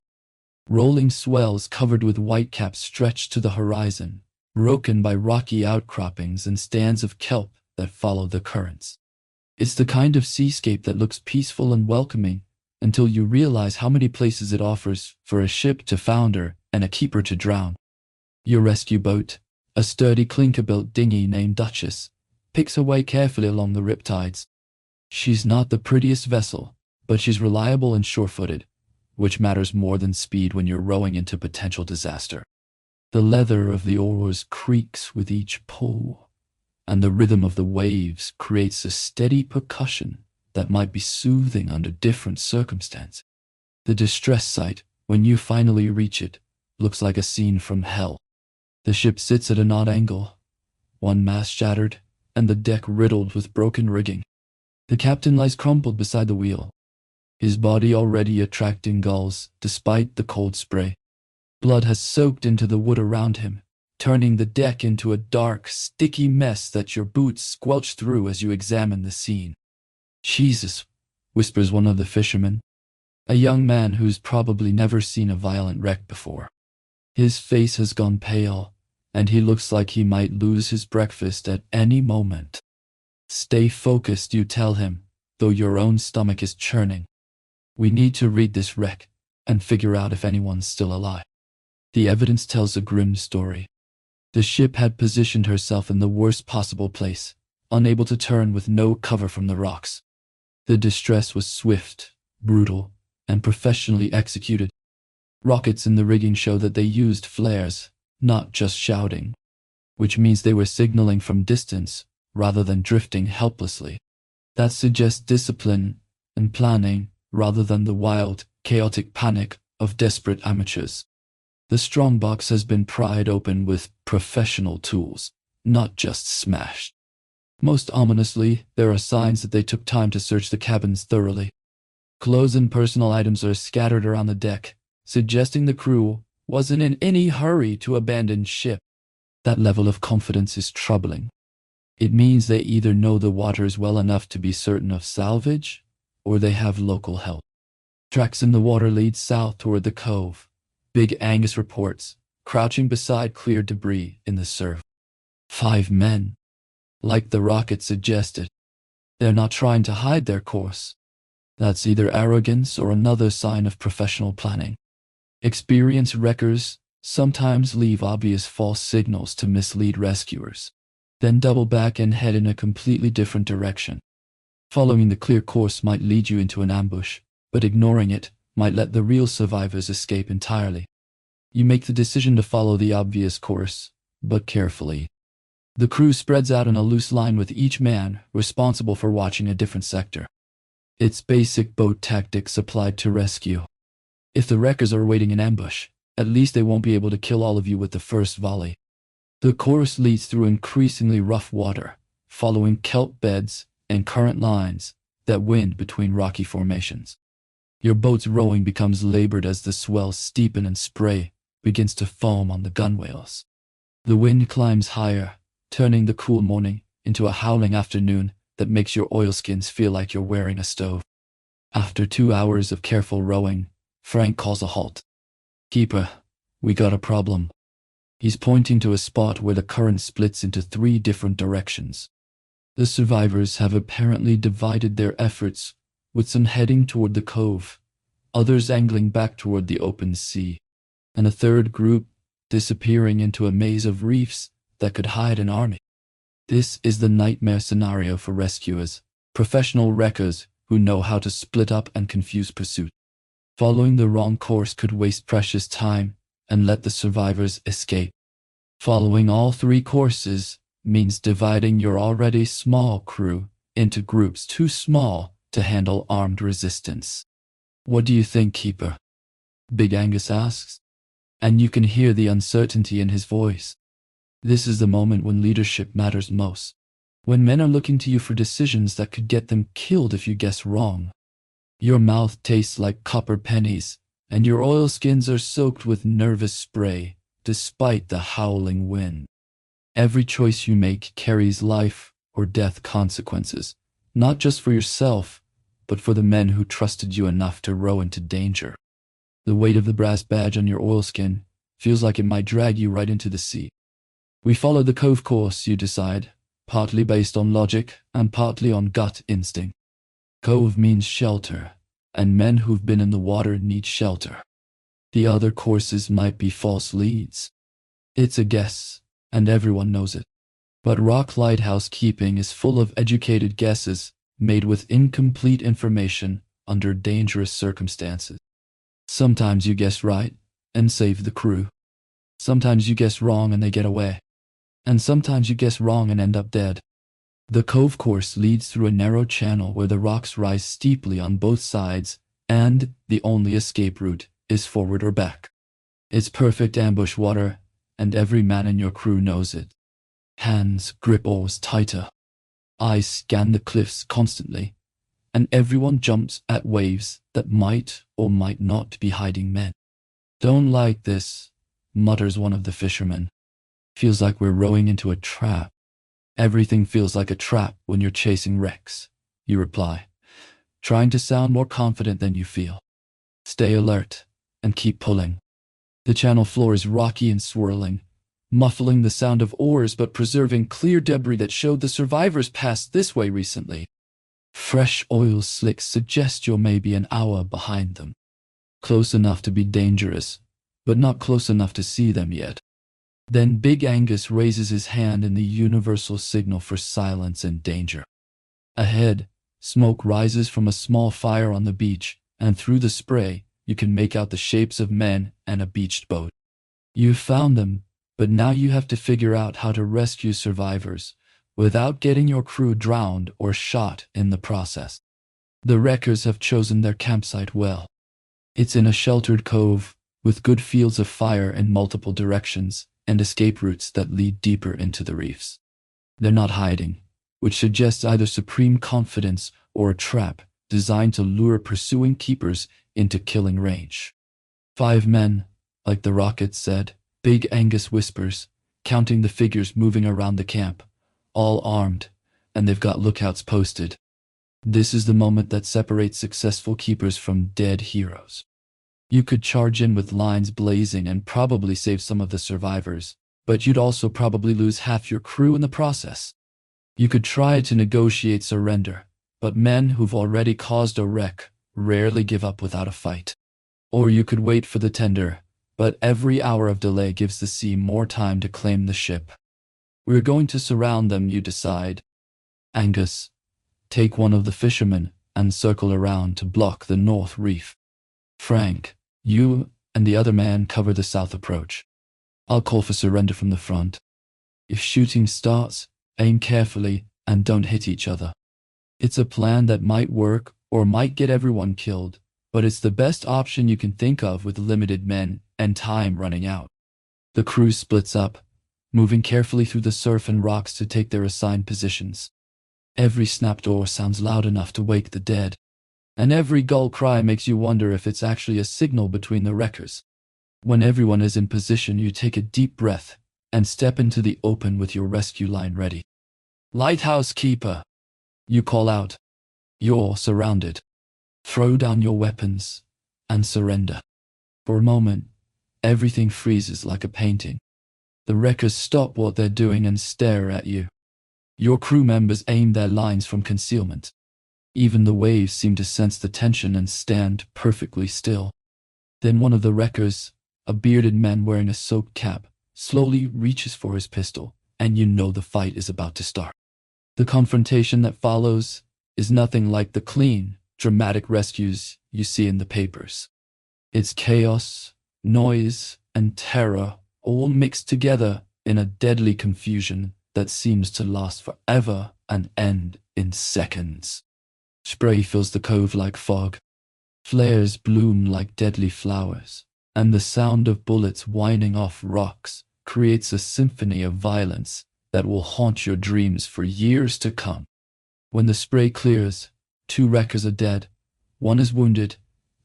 Rolling swells covered with whitecaps stretch to the horizon, broken by rocky outcroppings and stands of kelp that follow the currents. It's the kind of seascape that looks peaceful and welcoming until you realize how many places it offers for a ship to founder and a keeper to drown. Your rescue boat, a sturdy clinker-built dinghy named Duchess, picks her way carefully along the riptides. She's not the prettiest vessel, but she's reliable and sure-footed, which matters more than speed when you're rowing into potential disaster. The leather of the oars creaks with each pull, and the rhythm of the waves creates a steady percussion that might be soothing under different circumstances. The distress site, when you finally reach it, looks like a scene from hell. The ship sits at an odd angle, one mast shattered, and the deck riddled with broken rigging. The captain lies crumpled beside the wheel, his body already attracting gulls despite the cold spray. Blood has soaked into the wood around him, turning the deck into a dark, sticky mess that your boots squelch through as you examine the scene. "Jesus," whispers one of the fishermen, a young man who's probably never seen a violent wreck before. His face has gone pale, and he looks like he might lose his breakfast at any moment. "Stay focused," you tell him, though your own stomach is churning. "We need to read this wreck and figure out if anyone's still alive." The evidence tells a grim story. The ship had positioned herself in the worst possible place, unable to turn with no cover from the rocks. The distress was swift, brutal, and professionally executed. Rockets in the rigging show that they used flares, not just shouting, which means they were signaling from distance rather than drifting helplessly. That suggests discipline and planning rather than the wild, chaotic panic of desperate amateurs. The strongbox has been pried open with professional tools, not just smashed. Most ominously, there are signs that they took time to search the cabins thoroughly. Clothes and personal items are scattered around the deck, suggesting the crew wasn't in any hurry to abandon ship. That level of confidence is troubling. It means they either know the waters well enough to be certain of salvage, or they have local help. Tracks in the water lead south toward the cove, Big Angus reports, crouching beside cleared debris in the surf. 5 men. Like the rocket suggested. They're not trying to hide their course. That's either arrogance or another sign of professional planning. Experienced wreckers sometimes leave obvious false signals to mislead rescuers, then double back and head in a completely different direction. Following the clear course might lead you into an ambush, but ignoring it might let the real survivors escape entirely. You make the decision to follow the obvious course, but carefully. The crew spreads out in a loose line with each man responsible for watching a different sector. It's basic boat tactics applied to rescue. If the wreckers are waiting in ambush, at least they won't be able to kill all of you with the first volley. The course leads through increasingly rough water, following kelp beds and current lines that wind between rocky formations. Your boat's rowing becomes labored as the swells steepen and spray begins to foam on the gunwales. The wind climbs higher, turning the cool morning into a howling afternoon that makes your oilskins feel like you're wearing a stove. After 2 hours of careful rowing, Frank calls a halt. "Keeper, we got a problem." He's pointing to a spot where the current splits into 3 different directions. The survivors have apparently divided their efforts, with some heading toward the cove, others angling back toward the open sea, and a third group disappearing into a maze of reefs that could hide an army. This is the nightmare scenario for rescuers, professional wreckers who know how to split up and confuse pursuit. Following the wrong course could waste precious time and let the survivors escape. Following all 3 courses means dividing your already small crew into groups too small to handle armed resistance. What do you think, Keeper? Big Angus asks, and you can hear the uncertainty in his voice. This is the moment when leadership matters most. When men are looking to you for decisions that could get them killed if you guess wrong. Your mouth tastes like copper pennies, and your oilskins are soaked with nervous spray, despite the howling wind. Every choice you make carries life or death consequences, not just for yourself, but for the men who trusted you enough to row into danger. The weight of the brass badge on your oilskin feels like it might drag you right into the sea. We follow the cove course, you decide, partly based on logic and partly on gut instinct. Cove means shelter, and men who've been in the water need shelter. The other courses might be false leads. It's a guess, and everyone knows it. But rock lighthouse keeping is full of educated guesses made with incomplete information under dangerous circumstances. Sometimes you guess right and save the crew. Sometimes you guess wrong and they get away. And sometimes you guess wrong and end up dead. The cove course leads through a narrow channel where the rocks rise steeply on both sides, and the only escape route is forward or back. It's perfect ambush water, and every man in your crew knows it. Hands grip oars tighter. Eyes scan the cliffs constantly, and everyone jumps at waves that might or might not be hiding men. "Don't like this," mutters one of the fishermen. "Feels like we're rowing into a trap." "Everything feels like a trap when you're chasing wrecks," you reply, trying to sound more confident than you feel. Stay alert and keep pulling. The channel floor is rocky and swirling, muffling the sound of oars but preserving clear debris that showed the survivors passed this way recently. Fresh oil slicks suggest you're maybe an hour behind them. Close enough to be dangerous, but not close enough to see them yet. Then Big Angus raises his hand in the universal signal for silence and danger. Ahead, smoke rises from a small fire on the beach, and through the spray, you can make out the shapes of men and a beached boat. You've found them, but now you have to figure out how to rescue survivors without getting your crew drowned or shot in the process. The wreckers have chosen their campsite well. It's in a sheltered cove with good fields of fire in multiple directions and escape routes that lead deeper into the reefs. They're not hiding, which suggests either supreme confidence or a trap designed to lure pursuing keepers into killing range. 5 men, like the rocket said, Big Angus whispers, counting the figures moving around the camp, all armed, and they've got lookouts posted. This is the moment that separates successful keepers from dead heroes. You could charge in with lines blazing and probably save some of the survivors, but you'd also probably lose half your crew in the process. You could try to negotiate surrender, but men who've already caused a wreck rarely give up without a fight. Or you could wait for the tender, but every hour of delay gives the sea more time to claim the ship. "We're going to surround them," you decide. Angus, take one of the fishermen and circle around to block the north reef. Frank, you and the other man cover the south approach. I'll call for surrender from the front. If shooting starts, aim carefully and don't hit each other. It's a plan that might work or might get everyone killed, but it's the best option you can think of with limited men and time running out. The crew splits up, moving carefully through the surf and rocks to take their assigned positions. Every snapped oar sounds loud enough to wake the dead, and every gull cry makes you wonder if it's actually a signal between the wreckers. When everyone is in position, you take a deep breath and step into the open with your rescue line ready. "Lighthouse keeper," you call out. You're surrounded. Throw down your weapons and surrender. For a moment, everything freezes like a painting. The wreckers stop what they're doing and stare at you. Your crew members aim their lines from concealment. Even the waves seem to sense the tension and stand perfectly still. Then one of the wreckers, a bearded man wearing a soaked cap, slowly reaches for his pistol, and you know the fight is about to start. The confrontation that follows is nothing like the clean, dramatic rescues you see in the papers. It's chaos, noise, and terror all mixed together in a deadly confusion that seems to last forever and end in seconds. Spray fills the cove like fog. Flares bloom like deadly flowers, and the sound of bullets whining off rocks creates a symphony of violence that will haunt your dreams for years to come. When the spray clears, 2 wreckers are dead, 1 is wounded,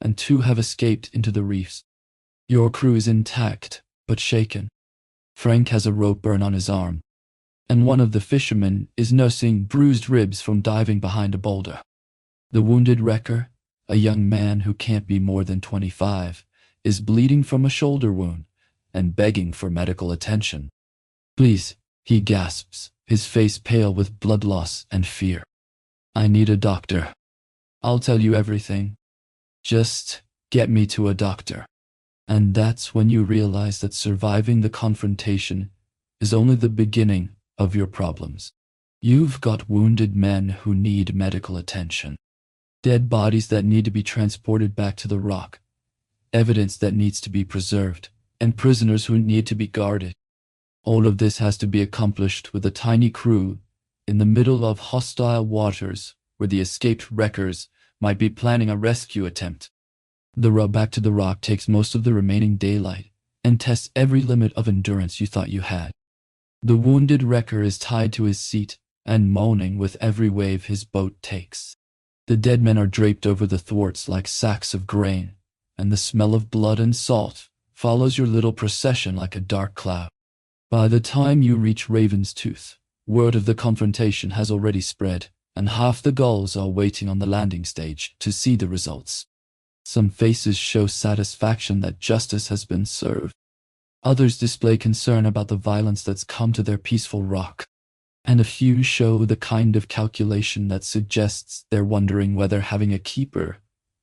and 2 have escaped into the reefs. Your crew is intact, but shaken. Frank has a rope burn on his arm, and one of the fishermen is nursing bruised ribs from diving behind a boulder. The wounded wrecker, a young man who can't be more than 25, is bleeding from a shoulder wound and begging for medical attention. "Please," he gasps, his face pale with blood loss and fear. "I need a doctor. I'll tell you everything. Just get me to a doctor." And that's when you realize that surviving the confrontation is only the beginning of your problems. You've got wounded men who need medical attention, dead bodies that need to be transported back to the rock, evidence that needs to be preserved, and prisoners who need to be guarded. All of this has to be accomplished with a tiny crew in the middle of hostile waters where the escaped wreckers might be planning a rescue attempt. The row back to the rock takes most of the remaining daylight and tests every limit of endurance you thought you had. The wounded wrecker is tied to his seat and moaning with every wave his boat takes. The dead men are draped over the thwarts like sacks of grain, and the smell of blood and salt follows your little procession like a dark cloud. By the time you reach Raven's Tooth, word of the confrontation has already spread, and half the gulls are waiting on the landing stage to see the results. Some faces show satisfaction that justice has been served. Others display concern about the violence that's come to their peaceful rock. And a few show the kind of calculation that suggests they're wondering whether having a keeper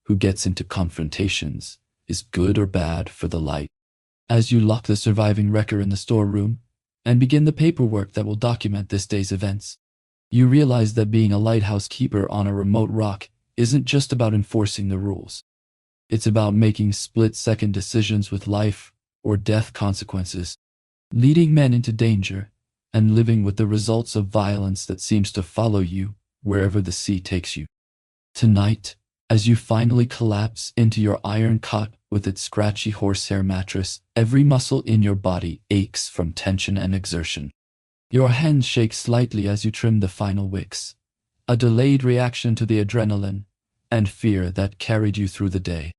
who gets into confrontations is good or bad for the light. As you lock the surviving wrecker in the storeroom and begin the paperwork that will document this day's events, you realize that being a lighthouse keeper on a remote rock isn't just about enforcing the rules. It's about making split-second decisions with life or death consequences, leading men into danger, and living with the results of violence that seems to follow you wherever the sea takes you. Tonight, as you finally collapse into your iron cot with its scratchy horsehair mattress, every muscle in your body aches from tension and exertion. Your hands shake slightly as you trim the final wicks, a delayed reaction to the adrenaline and fear that carried you through the day.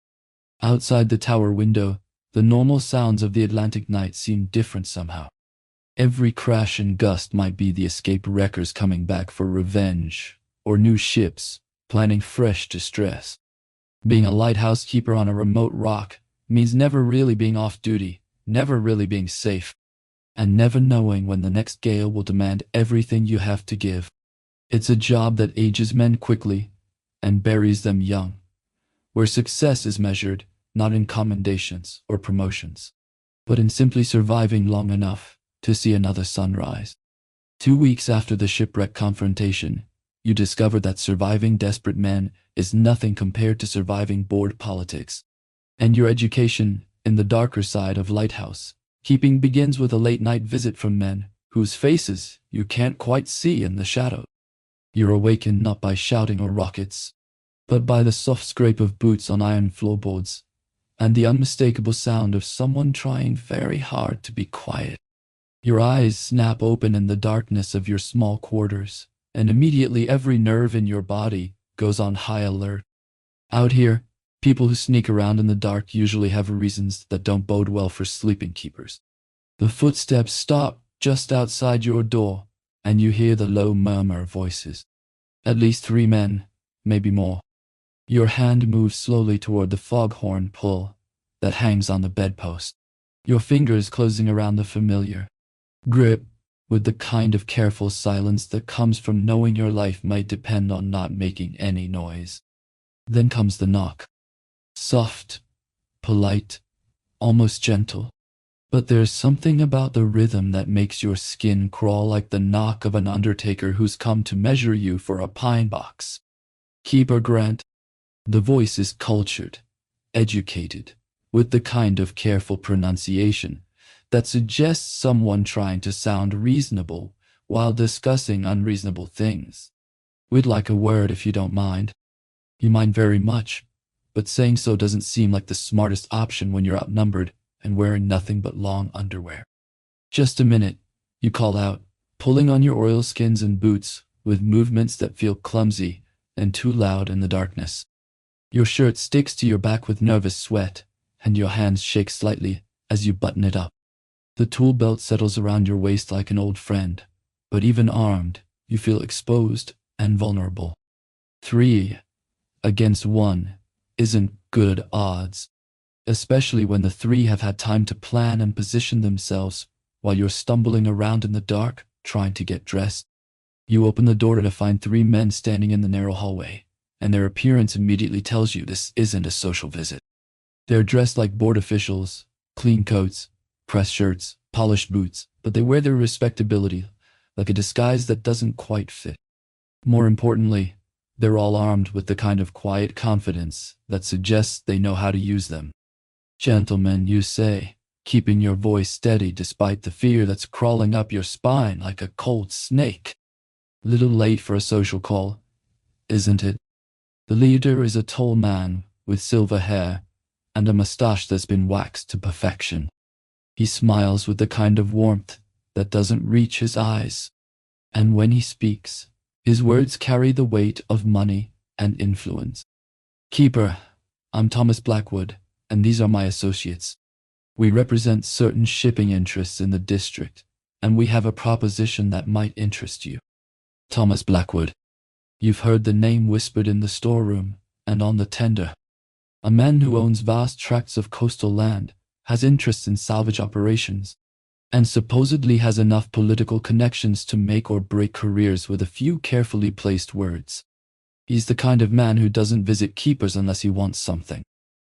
Outside the tower window, the normal sounds of the Atlantic night seem different somehow. Every crash and gust might be the escaped wreckers coming back for revenge, or new ships planning fresh distress. Being a lighthouse keeper on a remote rock means never really being off duty, never really being safe, and never knowing when the next gale will demand everything you have to give. It's a job that ages men quickly and buries them young, where success is measured not in commendations or promotions, but in simply surviving long enough to see another sunrise. 2 weeks after the shipwreck confrontation, you discover that surviving desperate men is nothing compared to surviving board politics. And your education in the darker side of lighthouse keeping begins with a late-night visit from men whose faces you can't quite see in the shadow. You're awakened not by shouting or rockets, but by the soft scrape of boots on iron floorboards and the unmistakable sound of someone trying very hard to be quiet. Your eyes snap open in the darkness of your small quarters, and immediately every nerve in your body goes on high alert. Out here, people who sneak around in the dark usually have reasons that don't bode well for sleeping keepers. The footsteps stop just outside your door, and you hear the low murmur of voices. At least 3 men, maybe more. Your hand moves slowly toward the foghorn pull that hangs on the bedpost, your fingers closing around the familiar grip with the kind of careful silence that comes from knowing your life might depend on not making any noise. Then comes the knock. Soft, polite, almost gentle. But there's something about the rhythm that makes your skin crawl like the knock of an undertaker who's come to measure you for a pine box. Keeper Grant. The voice is cultured, educated, with the kind of careful pronunciation that suggests someone trying to sound reasonable while discussing unreasonable things. We'd like a word if you don't mind. You mind very much, but saying so doesn't seem like the smartest option when you're outnumbered and wearing nothing but long underwear. Just a minute, you call out, pulling on your oilskins and boots with movements that feel clumsy and too loud in the darkness. Your shirt sticks to your back with nervous sweat, and your hands shake slightly as you button it up. The tool belt settles around your waist like an old friend, but even armed, you feel exposed and vulnerable. 3 against 1 isn't good odds, especially when the 3 have had time to plan and position themselves while you're stumbling around in the dark trying to get dressed. You open the door to find 3 men standing in the narrow hallway, and their appearance immediately tells you this isn't a social visit. They're dressed like board officials, clean coats, pressed shirts, polished boots, but they wear their respectability like a disguise that doesn't quite fit. More importantly, they're all armed with the kind of quiet confidence that suggests they know how to use them. Gentlemen, you say, keeping your voice steady despite the fear that's crawling up your spine like a cold snake. Little late for a social call, isn't it? The leader is a tall man with silver hair and a mustache that's been waxed to perfection. He smiles with the kind of warmth that doesn't reach his eyes, and when he speaks, his words carry the weight of money and influence. Keeper, I'm Thomas Blackwood, and these are my associates. We represent certain shipping interests in the district, and we have a proposition that might interest you. Thomas Blackwood. You've heard the name whispered in the storeroom and on the tender. A man who owns vast tracts of coastal land, has interests in salvage operations, and supposedly has enough political connections to make or break careers with a few carefully placed words. He's the kind of man who doesn't visit keepers unless he wants something,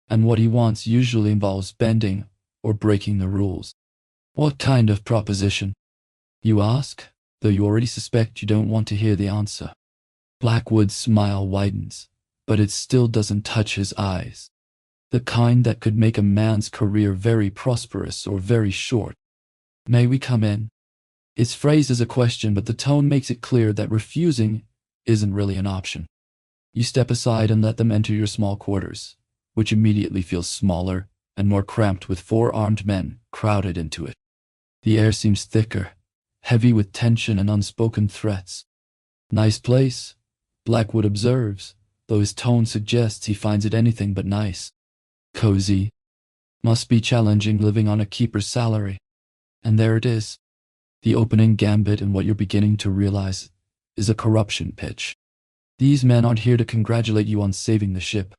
and what he wants usually involves bending or breaking the rules. What kind of proposition? You ask, though you already suspect you don't want to hear the answer. Blackwood's smile widens, but it still doesn't touch his eyes. The kind that could make a man's career very prosperous or very short. May we come in? It's phrased as a question, but the tone makes it clear that refusing isn't really an option. You step aside and let them enter your small quarters, which immediately feels smaller and more cramped with 4 armed men crowded into it. The air seems thicker, heavy with tension and unspoken threats. Nice place, Blackwood observes, though his tone suggests he finds it anything but nice. Cozy. Must be challenging living on a keeper's salary. And there it is. The opening gambit, and what you're beginning to realize is a corruption pitch. These men aren't here to congratulate you on saving the ship.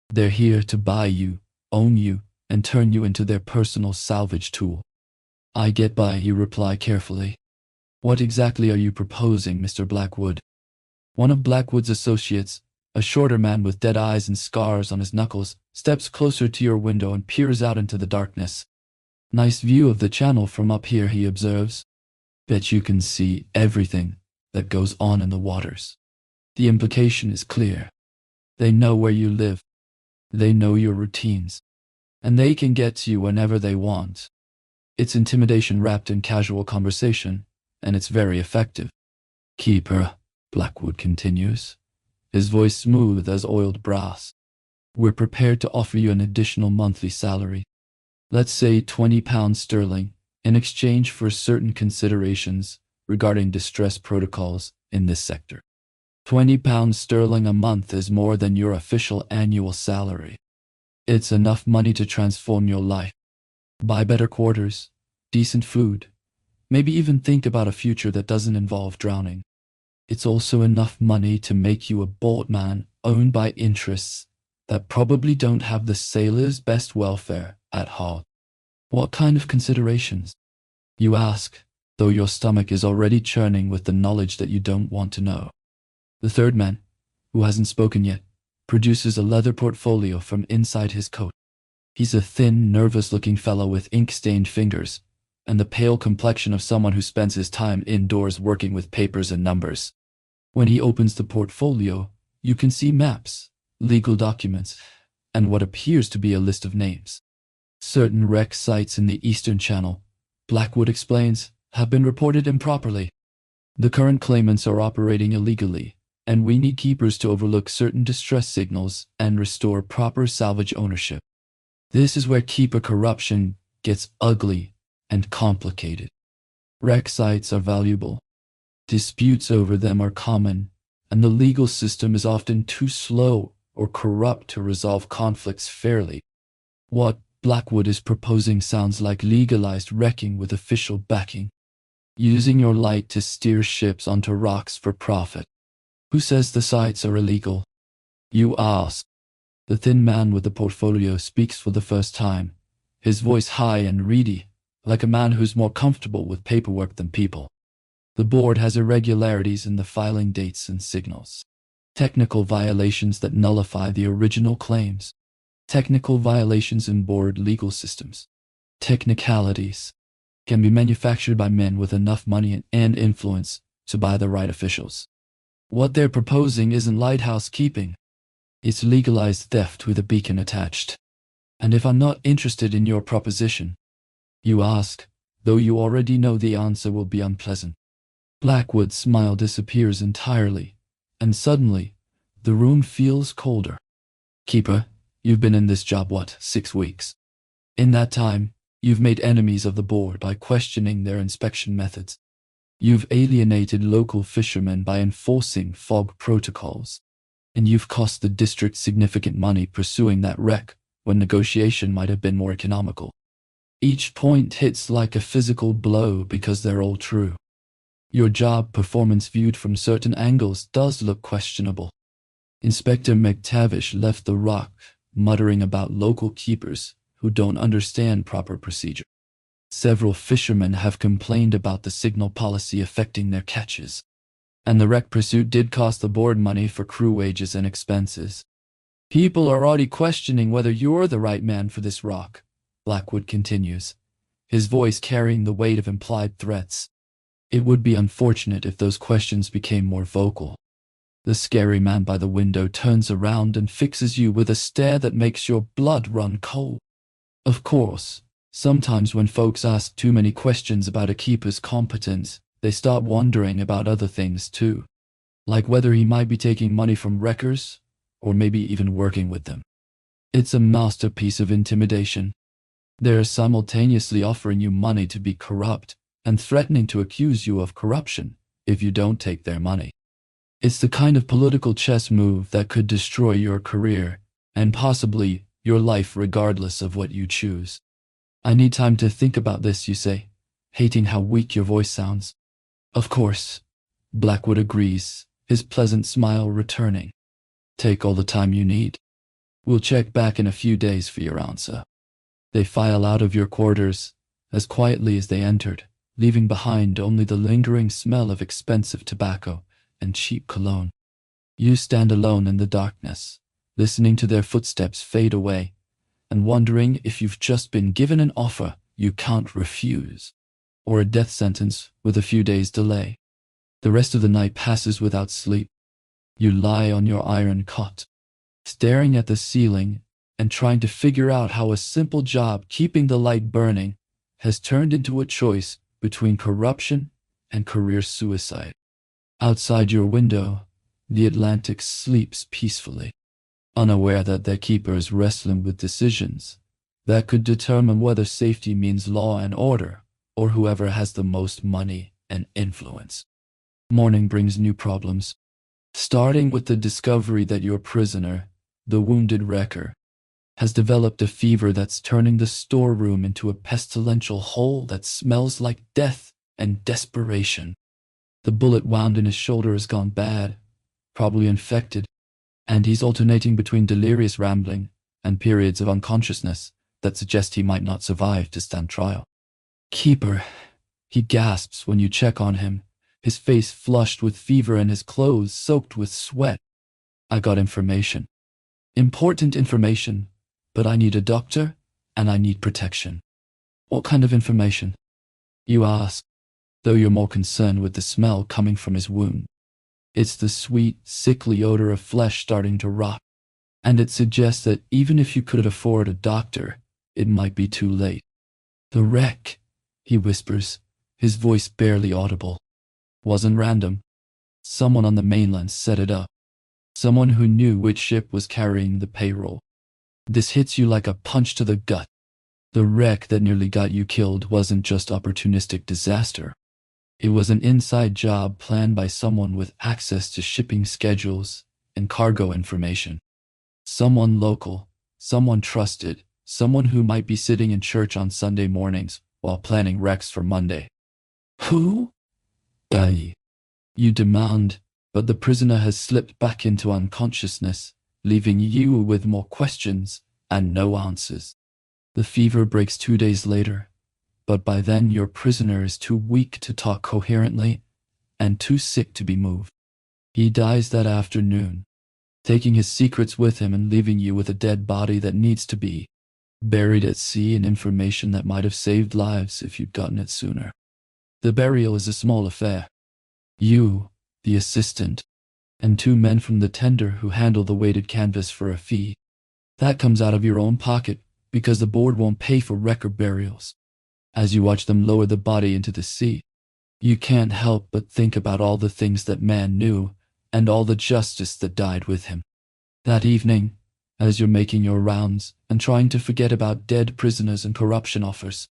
They're here to buy you, own you, and turn you into their personal salvage tool. I get by, you reply carefully. What exactly are you proposing, Mr. Blackwood? One of Blackwood's associates, a shorter man with dead eyes and scars on his knuckles, steps closer to your window and peers out into the darkness. Nice view of the channel from up here, he observes. Bet you can see everything that goes on in the waters. The implication is clear. They know where you live. They know your routines. And they can get to you whenever they want. It's intimidation wrapped in casual conversation, and it's very effective. Keeper, Blackwood continues, his voice smooth as oiled brass. We're prepared to offer you an additional monthly salary. Let's say £20 sterling, in exchange for certain considerations regarding distress protocols in this sector. £20 sterling a month is more than your official annual salary. It's enough money to transform your life. Buy better quarters, decent food, maybe even think about a future that doesn't involve drowning. It's also enough money to make you a boatman owned by interests that probably don't have the sailor's best welfare at heart. What kind of considerations? You ask, though your stomach is already churning with the knowledge that you don't want to know. The third man, who hasn't spoken yet, produces a leather portfolio from inside his coat. He's a thin, nervous-looking fellow with ink-stained fingers, and the pale complexion of someone who spends his time indoors working with papers and numbers. When he opens the portfolio, you can see maps, legal documents, and what appears to be a list of names. Certain wreck sites in the Eastern Channel, Blackwood explains, have been reported improperly. The current claimants are operating illegally, and we need keepers to overlook certain distress signals and restore proper salvage ownership. This is where keeper corruption gets ugly and complicated. Wreck sites are valuable. Disputes over them are common, and the legal system is often too slow or corrupt to resolve conflicts fairly. What Blackwood is proposing sounds like legalized wrecking with official backing, using your light to steer ships onto rocks for profit. Who says the sites are illegal? You ask. The thin man with the portfolio speaks for the first time, his voice high and reedy, like a man who's more comfortable with paperwork than people. The board has irregularities in the filing dates and signals. Technical violations that nullify the original claims. Technical violations in board legal systems. Technicalities can be manufactured by men with enough money and influence to buy the right officials. What they're proposing isn't lighthouse keeping. It's legalized theft with a beacon attached. And if I'm not interested in your proposition, you ask, though you already know the answer will be unpleasant. Blackwood's smile disappears entirely, and suddenly, the room feels colder. Keeper, you've been in this job, 6 weeks? In that time, you've made enemies of the board by questioning their inspection methods. You've alienated local fishermen by enforcing fog protocols. And you've cost the district significant money pursuing that wreck when negotiation might have been more economical. Each point hits like a physical blow because they're all true. Your job performance viewed from certain angles does look questionable. Inspector McTavish left the rock, muttering about local keepers who don't understand proper procedure. Several fishermen have complained about the signal policy affecting their catches. And the wreck pursuit did cost the board money for crew wages and expenses. People are already questioning whether you're the right man for this rock, Blackwood continues, his voice carrying the weight of implied threats. It would be unfortunate if those questions became more vocal. The scary man by the window turns around and fixes you with a stare that makes your blood run cold. Of course, sometimes when folks ask too many questions about a keeper's competence, they start wondering about other things too, like whether he might be taking money from wreckers, or maybe even working with them. It's a masterpiece of intimidation. They're simultaneously offering you money to be corrupt and threatening to accuse you of corruption if you don't take their money. It's the kind of political chess move that could destroy your career and possibly your life regardless of what you choose. I need time to think about this, you say, hating how weak your voice sounds. Of course, Blackwood agrees, his pleasant smile returning. Take all the time you need. We'll check back in a few days for your answer. They file out of your quarters as quietly as they entered, leaving behind only the lingering smell of expensive tobacco and cheap cologne. You stand alone in the darkness, listening to their footsteps fade away, and wondering if you've just been given an offer you can't refuse, or a death sentence with a few days' delay. The rest of the night passes without sleep. You lie on your iron cot, staring at the ceiling and trying to figure out how a simple job keeping the light burning has turned into a choice between corruption and career suicide. Outside your window, the Atlantic sleeps peacefully, unaware that their keeper is wrestling with decisions that could determine whether safety means law and order or whoever has the most money and influence. Morning brings new problems, starting with the discovery that your prisoner, the wounded wrecker, has developed a fever that's turning the storeroom into a pestilential hole that smells like death and desperation. The bullet wound in his shoulder has gone bad, probably infected, and he's alternating between delirious rambling and periods of unconsciousness that suggest he might not survive to stand trial. Keeper, he gasps when you check on him, his face flushed with fever and his clothes soaked with sweat. I got information. Important information, but I need a doctor and I need protection. What kind of information? You ask, though you're more concerned with the smell coming from his wound. It's the sweet, sickly odor of flesh starting to rot, and it suggests that even if you could afford a doctor, it might be too late. The wreck, he whispers, his voice barely audible, wasn't random. Someone on the mainland set it up. Someone who knew which ship was carrying the payroll. This hits you like a punch to the gut. The wreck that nearly got you killed wasn't just opportunistic disaster. It was an inside job planned by someone with access to shipping schedules and cargo information. Someone local, someone trusted, someone who might be sitting in church on Sunday mornings while planning wrecks for Monday. Who? You demand, but the prisoner has slipped back into unconsciousness, leaving you with more questions and no answers. The fever breaks 2 days later, but by then your prisoner is too weak to talk coherently and too sick to be moved. He dies that afternoon, taking his secrets with him and leaving you with a dead body that needs to be buried at sea and information that might have saved lives if you'd gotten it sooner. The burial is a small affair. You, the assistant, and 2 men from the tender who handle the weighted canvas for a fee. That comes out of your own pocket because the board won't pay for wrecker burials. As you watch them lower the body into the sea, you can't help but think about all the things that man knew and all the justice that died with him. That evening, as you're making your rounds and trying to forget about dead prisoners and corruption offers,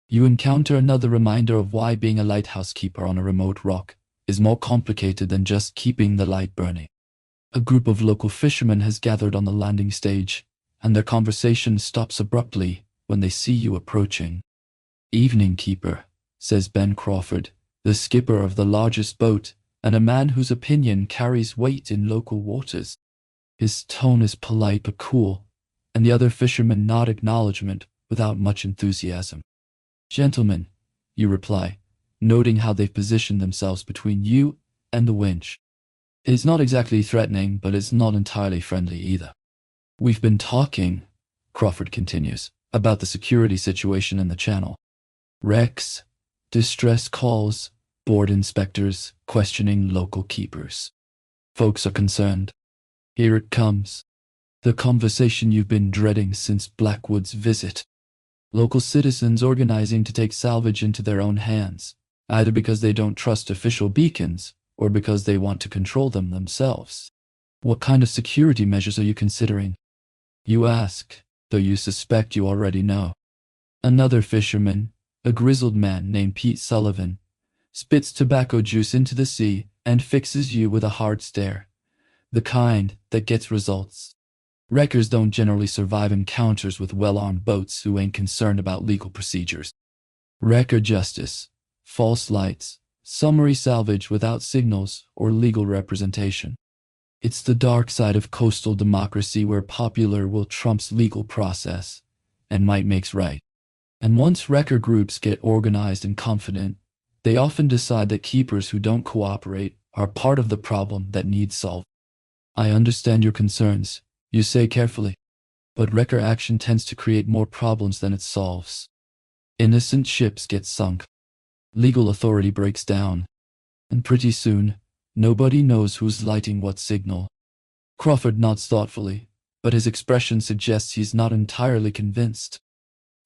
you encounter another reminder of why being a lighthouse keeper on a remote rock is more complicated than just keeping the light burning. A group of local fishermen has gathered on the landing stage, and their conversation stops abruptly when they see you approaching. "Evening, keeper," says Ben Crawford, the skipper of the largest boat and a man whose opinion carries weight in local waters. His tone is polite but cool, and the other fishermen nod acknowledgement without much enthusiasm. "Gentlemen," you reply, noting how they've positioned themselves between you and the winch. It's not exactly threatening, but it's not entirely friendly either. "We've been talking," Crawford continues, "about the security situation in the channel. Wrecks, distress calls, board inspectors questioning local keepers. Folks are concerned. Here it comes. The conversation you've been dreading since Blackwood's visit. Local citizens organizing to take salvage into their own hands, either because they don't trust official beacons or because they want to control them themselves. What kind of security measures are you considering?" You ask, though you suspect you already know. Another fisherman, a grizzled man named Pete Sullivan, spits tobacco juice into the sea and fixes you with a hard stare, the kind that gets results. Wreckers don't generally survive encounters with well-armed boats who ain't concerned about legal procedures. Wrecker justice, false lights, summary salvage without signals or legal representation. It's the dark side of coastal democracy where popular will trumps legal process, and might makes right. And once wrecker groups get organized and confident, they often decide that keepers who don't cooperate are part of the problem that needs solved. "I understand your concerns," you say carefully, "but wrecker action tends to create more problems than it solves. Innocent ships get sunk. Legal authority breaks down. And pretty soon, nobody knows who's lighting what signal." Crawford nods thoughtfully, but his expression suggests he's not entirely convinced.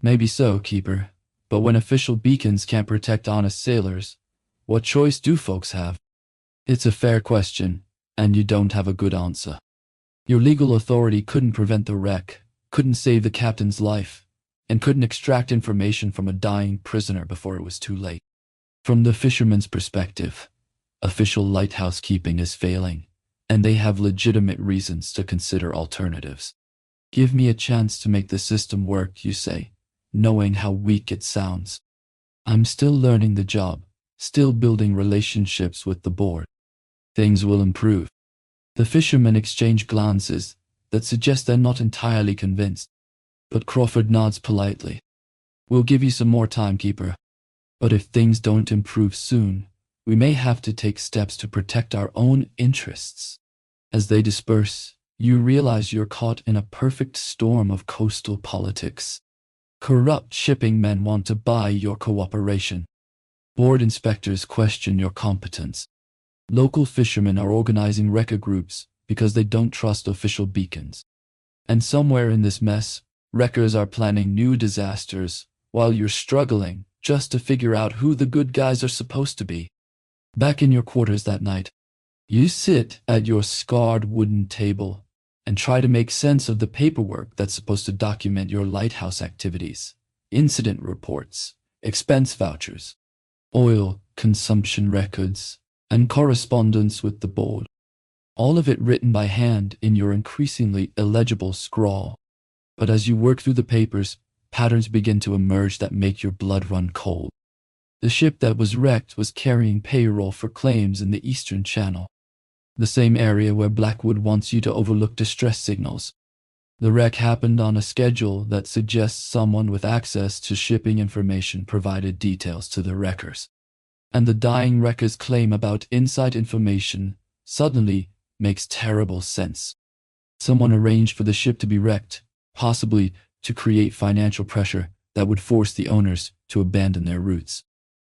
"Maybe so, keeper, but when official beacons can't protect honest sailors, what choice do folks have?" It's a fair question, and you don't have a good answer. Your legal authority couldn't prevent the wreck, couldn't save the captain's life, and couldn't extract information from a dying prisoner before it was too late. From the fisherman's perspective, official lighthouse keeping is failing, and they have legitimate reasons to consider alternatives. "Give me a chance to make the system work," you say, knowing how weak it sounds. "I'm still learning the job, still building relationships with the board. Things will improve." The fishermen exchange glances that suggest they're not entirely convinced, but Crawford nods politely. "We'll give you some more time, keeper. But if things don't improve soon, we may have to take steps to protect our own interests." As they disperse, you realize you're caught in a perfect storm of coastal politics. Corrupt shipping men want to buy your cooperation. Board inspectors question your competence. Local fishermen are organizing wrecker groups because they don't trust official beacons. And somewhere in this mess, wreckers are planning new disasters while you're struggling just to figure out who the good guys are supposed to be. Back in your quarters that night, You sit at your scarred wooden table and try to make sense of the paperwork that's supposed to document your lighthouse activities, incident reports, expense vouchers, oil consumption records, and correspondence with the board. All of it written by hand in your increasingly illegible scrawl. But as you work through the papers, patterns begin to emerge that make your blood run cold. The ship that was wrecked was carrying payroll for claims in the Eastern Channel, the same area where Blackwood wants you to overlook distress signals. The wreck happened on a schedule that suggests someone with access to shipping information provided details to the wreckers. And the dying wrecker's claim about inside information suddenly makes terrible sense. Someone arranged for the ship to be wrecked, possibly to create financial pressure that would force the owners to abandon their routes.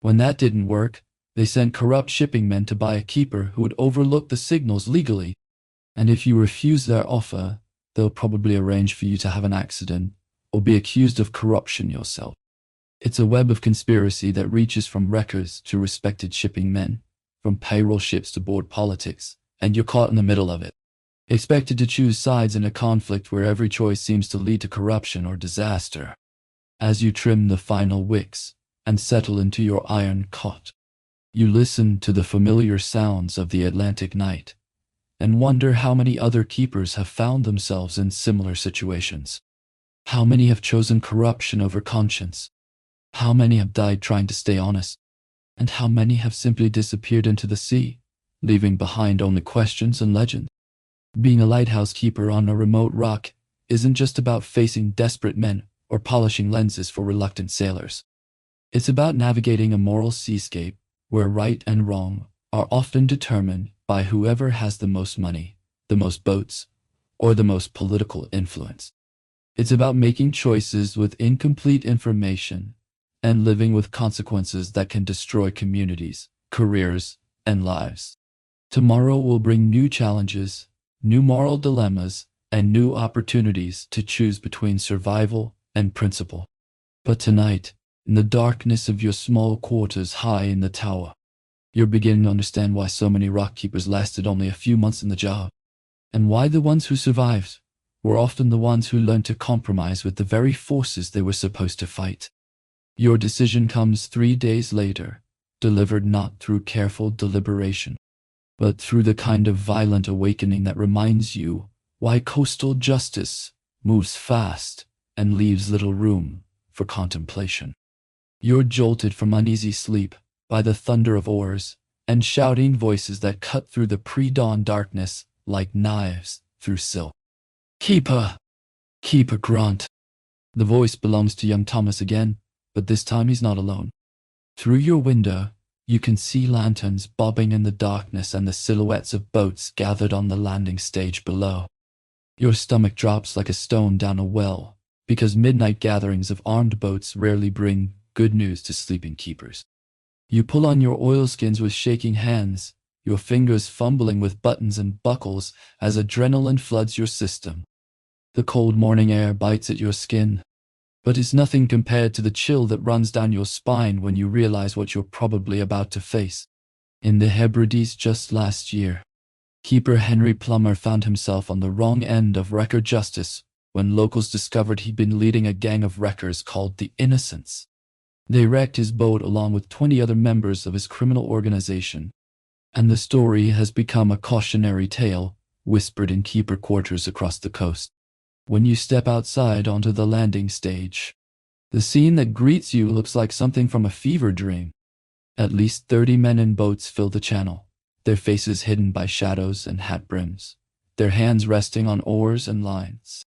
When that didn't work, they sent corrupt shipping men to buy a keeper who would overlook the signals legally. And if you refuse their offer, they'll probably arrange for you to have an accident or be accused of corruption yourself. It's a web of conspiracy that reaches from wreckers to respected shipping men, from payroll ships to board politics, and you're caught in the middle of it, expected to choose sides in a conflict where every choice seems to lead to corruption or disaster. As you trim the final wicks and settle into your iron cot, you listen to the familiar sounds of the Atlantic night and wonder how many other keepers have found themselves in similar situations. How many have chosen corruption over conscience? How many have died trying to stay honest? And how many have simply disappeared into the sea, leaving behind only questions and legends? Being a lighthouse keeper on a remote rock isn't just about facing desperate men or polishing lenses for reluctant sailors. It's about navigating a moral seascape where right and wrong are often determined by whoever has the most money, the most boats, or the most political influence. It's about making choices with incomplete information and living with consequences that can destroy communities, careers, and lives. Tomorrow will bring new challenges, new moral dilemmas, and new opportunities to choose between survival and principle. But tonight, in the darkness of your small quarters high in the tower, you're beginning to understand why so many rock keepers lasted only a few months in the job, and why the ones who survived were often the ones who learned to compromise with the very forces they were supposed to fight. Your decision comes 3 days later, delivered not through careful deliberation, but through the kind of violent awakening that reminds you why coastal justice moves fast and leaves little room for contemplation. You're jolted from uneasy sleep by the thunder of oars and shouting voices that cut through the pre-dawn darkness like knives through silk. Keeper! Keeper Grant! The voice belongs to young Thomas again, but this time he's not alone. Through your window, you can see lanterns bobbing in the darkness and the silhouettes of boats gathered on the landing stage below. Your stomach drops like a stone down a well, because midnight gatherings of armed boats rarely bring good news to sleeping keepers. You pull on your oilskins with shaking hands, your fingers fumbling with buttons and buckles as adrenaline floods your system. The cold morning air bites at your skin, but it's nothing compared to the chill that runs down your spine when you realize what you're probably about to face. In the Hebrides just last year, Keeper Henry Plummer found himself on the wrong end of wrecker justice when locals discovered he'd been leading a gang of wreckers called the Innocents. They wrecked his boat along with 20 other members of his criminal organization, and the story has become a cautionary tale whispered in keeper quarters across the coast. When you step outside onto the landing stage, the scene that greets you looks like something from a fever dream. At least 30 men in boats fill the channel, their faces hidden by shadows and hat brims, their hands resting on oars and lines.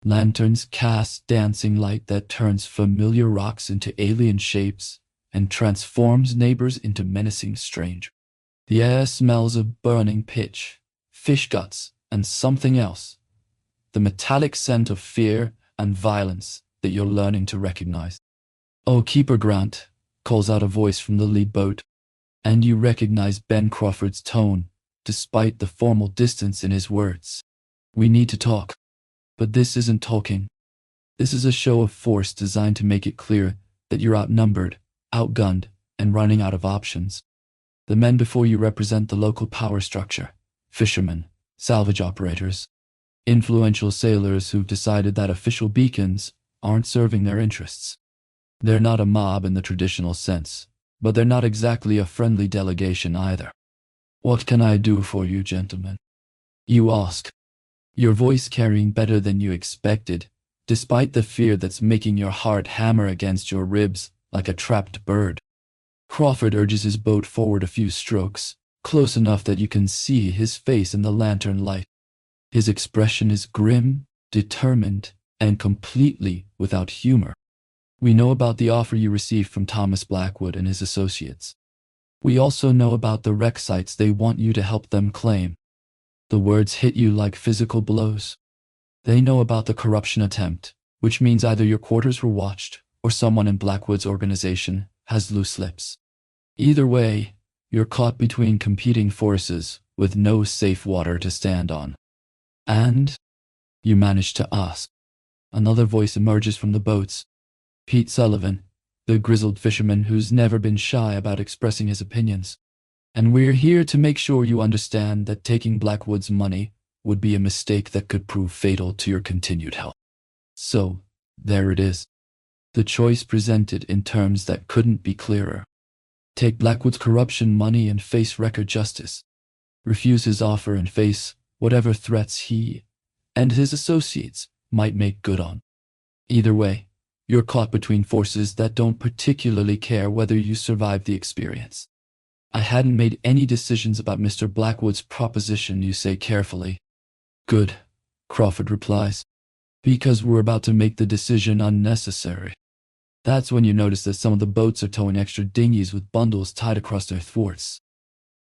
Lanterns cast dancing light that turns familiar rocks into alien shapes and transforms neighbors into menacing strangers. The air smells of burning pitch, fish guts, and something else. The metallic scent of fear and violence that you're learning to recognize. "Oh, Keeper Grant," calls out a voice from the lead boat, and you recognize Ben Crawford's tone, despite the formal distance in his words. "We need to talk." But this isn't talking. This is a show of force designed to make it clear that you're outnumbered, outgunned, and running out of options. The men before you represent the local power structure: fishermen, salvage operators, influential sailors who've decided that official beacons aren't serving their interests. They're not a mob in the traditional sense, but they're not exactly a friendly delegation either. "What can I do for you, gentlemen?" you ask, your voice carrying better than you expected, despite the fear that's making your heart hammer against your ribs like a trapped bird. Crawford urges his boat forward a few strokes, close enough that you can see his face in the lantern light. His expression is grim, determined, and completely without humor. "We know about the offer you received from Thomas Blackwood and his associates. We also know about the wreck sites they want you to help them claim." The words hit you like physical blows. They know about the corruption attempt, which means either your quarters were watched or someone in Blackwood's organization has loose lips. Either way, you're caught between competing forces with no safe water to stand on. "And?" you manage to ask. Another voice emerges from the boats. Pete Sullivan, the grizzled fisherman who's never been shy about expressing his opinions. "And we're here to make sure you understand that taking Blackwood's money would be a mistake that could prove fatal to your continued health." So, there it is. The choice presented in terms that couldn't be clearer. Take Blackwood's corruption money and face record justice. Refuse his offer and face whatever threats he and his associates might make good on. Either way, you're caught between forces that don't particularly care whether you survive the experience. "I hadn't made any decisions about Mr. Blackwood's proposition," you say carefully. "Good," Crawford replies, "because we're about to make the decision unnecessary." That's when you notice that some of the boats are towing extra dinghies with bundles tied across their thwarts.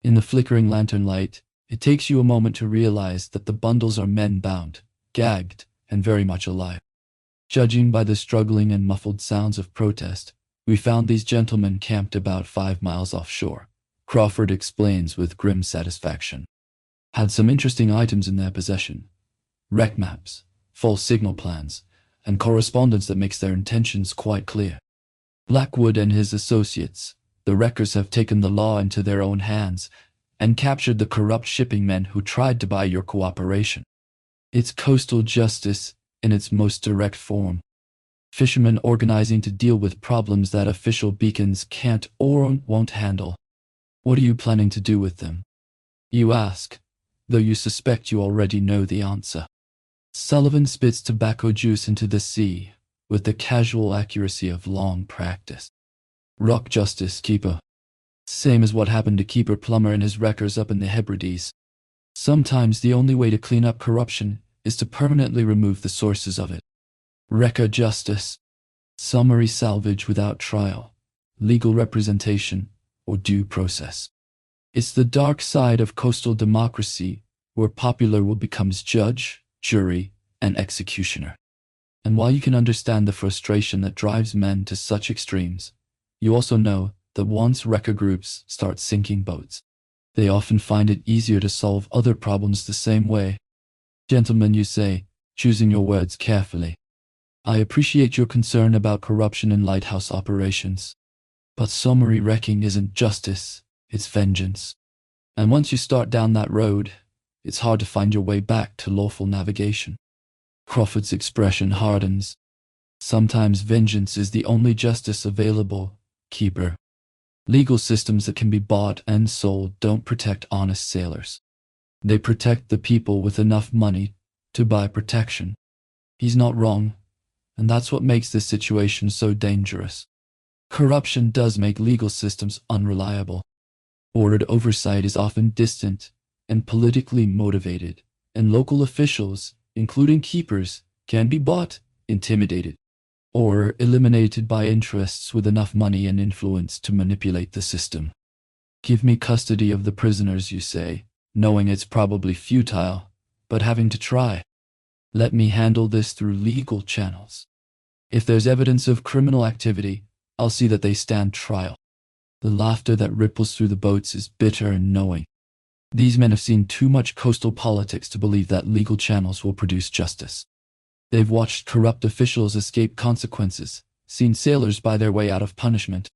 In the flickering lantern light, it takes you a moment to realize that the bundles are men bound, gagged, and very much alive. Judging by the struggling and muffled sounds of protest, we found these gentlemen camped about 5 miles offshore, Crawford explains with grim satisfaction. Had some interesting items in their possession: wreck maps, false signal plans, and correspondence that makes their intentions quite clear. Blackwood and his associates, the wreckers, have taken the law into their own hands and captured the corrupt shipping men who tried to buy your cooperation. It's coastal justice in its most direct form. Fishermen organizing to deal with problems that official beacons can't or won't handle. "What are you planning to do with them?" you ask, though you suspect you already know the answer. Sullivan spits tobacco juice into the sea with the casual accuracy of long practice. "Rock justice, Keeper. Same as what happened to Keeper Plummer and his wreckers up in the Hebrides. Sometimes the only way to clean up corruption is to permanently remove the sources of it. Wrecker justice. Summary salvage without trial, legal representation, or due process. It's the dark side of coastal democracy, where popular will becomes judge, jury, and executioner." And while you can understand the frustration that drives men to such extremes, you also know that once wrecker groups start sinking boats, they often find it easier to solve other problems the same way. "Gentlemen," you say, choosing your words carefully, "I appreciate your concern about corruption in lighthouse operations. But summary wrecking isn't justice, it's vengeance. And once you start down that road, it's hard to find your way back to lawful navigation." Crawford's expression hardens. "Sometimes vengeance is the only justice available, Keeper. Legal systems that can be bought and sold don't protect honest sailors. They protect the people with enough money to buy protection." He's not wrong, and that's what makes this situation so dangerous. Corruption does make legal systems unreliable. Ordered oversight is often distant and politically motivated, and local officials, including keepers, can be bought, intimidated, or eliminated by interests with enough money and influence to manipulate the system. "Give me custody of the prisoners," you say, knowing it's probably futile, but having to try. "Let me handle this through legal channels. If there's evidence of criminal activity, I'll see that they stand trial." The laughter that ripples through the boats is bitter and knowing. These men have seen too much coastal politics to believe that legal channels will produce justice. They've watched corrupt officials escape consequences, seen sailors buy their way out of punishment.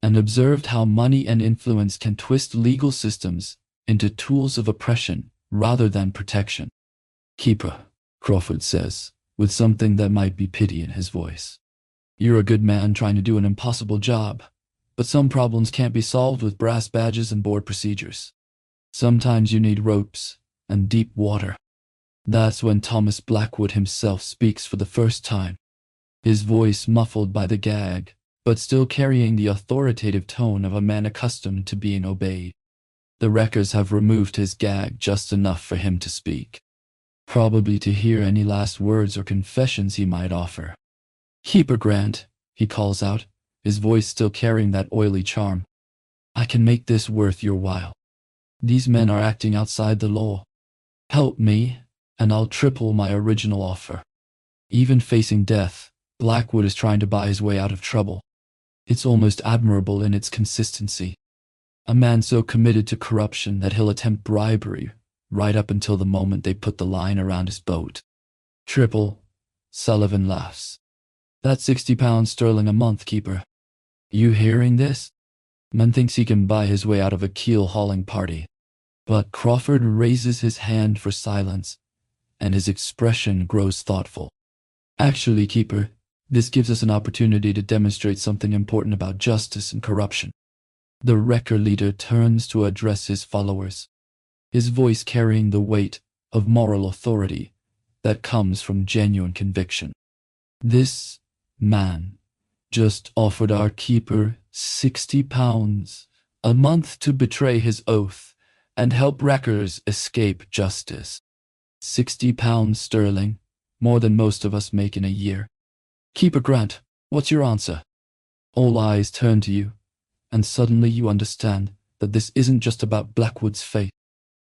and observed how money and influence can twist legal systems into tools of oppression rather than protection. Keeper, Crawford says, with something that might be pity in his voice. You're a good man trying to do an impossible job, but some problems can't be solved with brass badges and board procedures. Sometimes you need ropes and deep water. That's when Thomas Blackwood himself speaks for the first time, his voice muffled by the gag, but still carrying the authoritative tone of a man accustomed to being obeyed. The wreckers have removed his gag just enough for him to speak, probably to hear any last words or confessions he might offer. Keeper Grant, he calls out, his voice still carrying that oily charm. I can make this worth your while. These men are acting outside the law. Help me, and I'll triple my original offer. Even facing death, Blackwood is trying to buy his way out of trouble. It's almost admirable in its consistency. A man so committed to corruption that he'll attempt bribery right up until the moment they put the line around his boat. Triple, Sullivan laughs. That's £60 a month, Keeper. You hearing this? Man thinks he can buy his way out of a keel-hauling party. But Crawford raises his hand for silence, and his expression grows thoughtful. Actually, Keeper, this gives us an opportunity to demonstrate something important about justice and corruption. The wrecker leader turns to address his followers, his voice carrying the weight of moral authority that comes from genuine conviction. This man just offered our keeper £60 a month to betray his oath and help wreckers escape justice. £60, more than most of us make in a year. Keeper Grant, what's your answer? All eyes turn to you, and suddenly you understand that this isn't just about Blackwood's fate.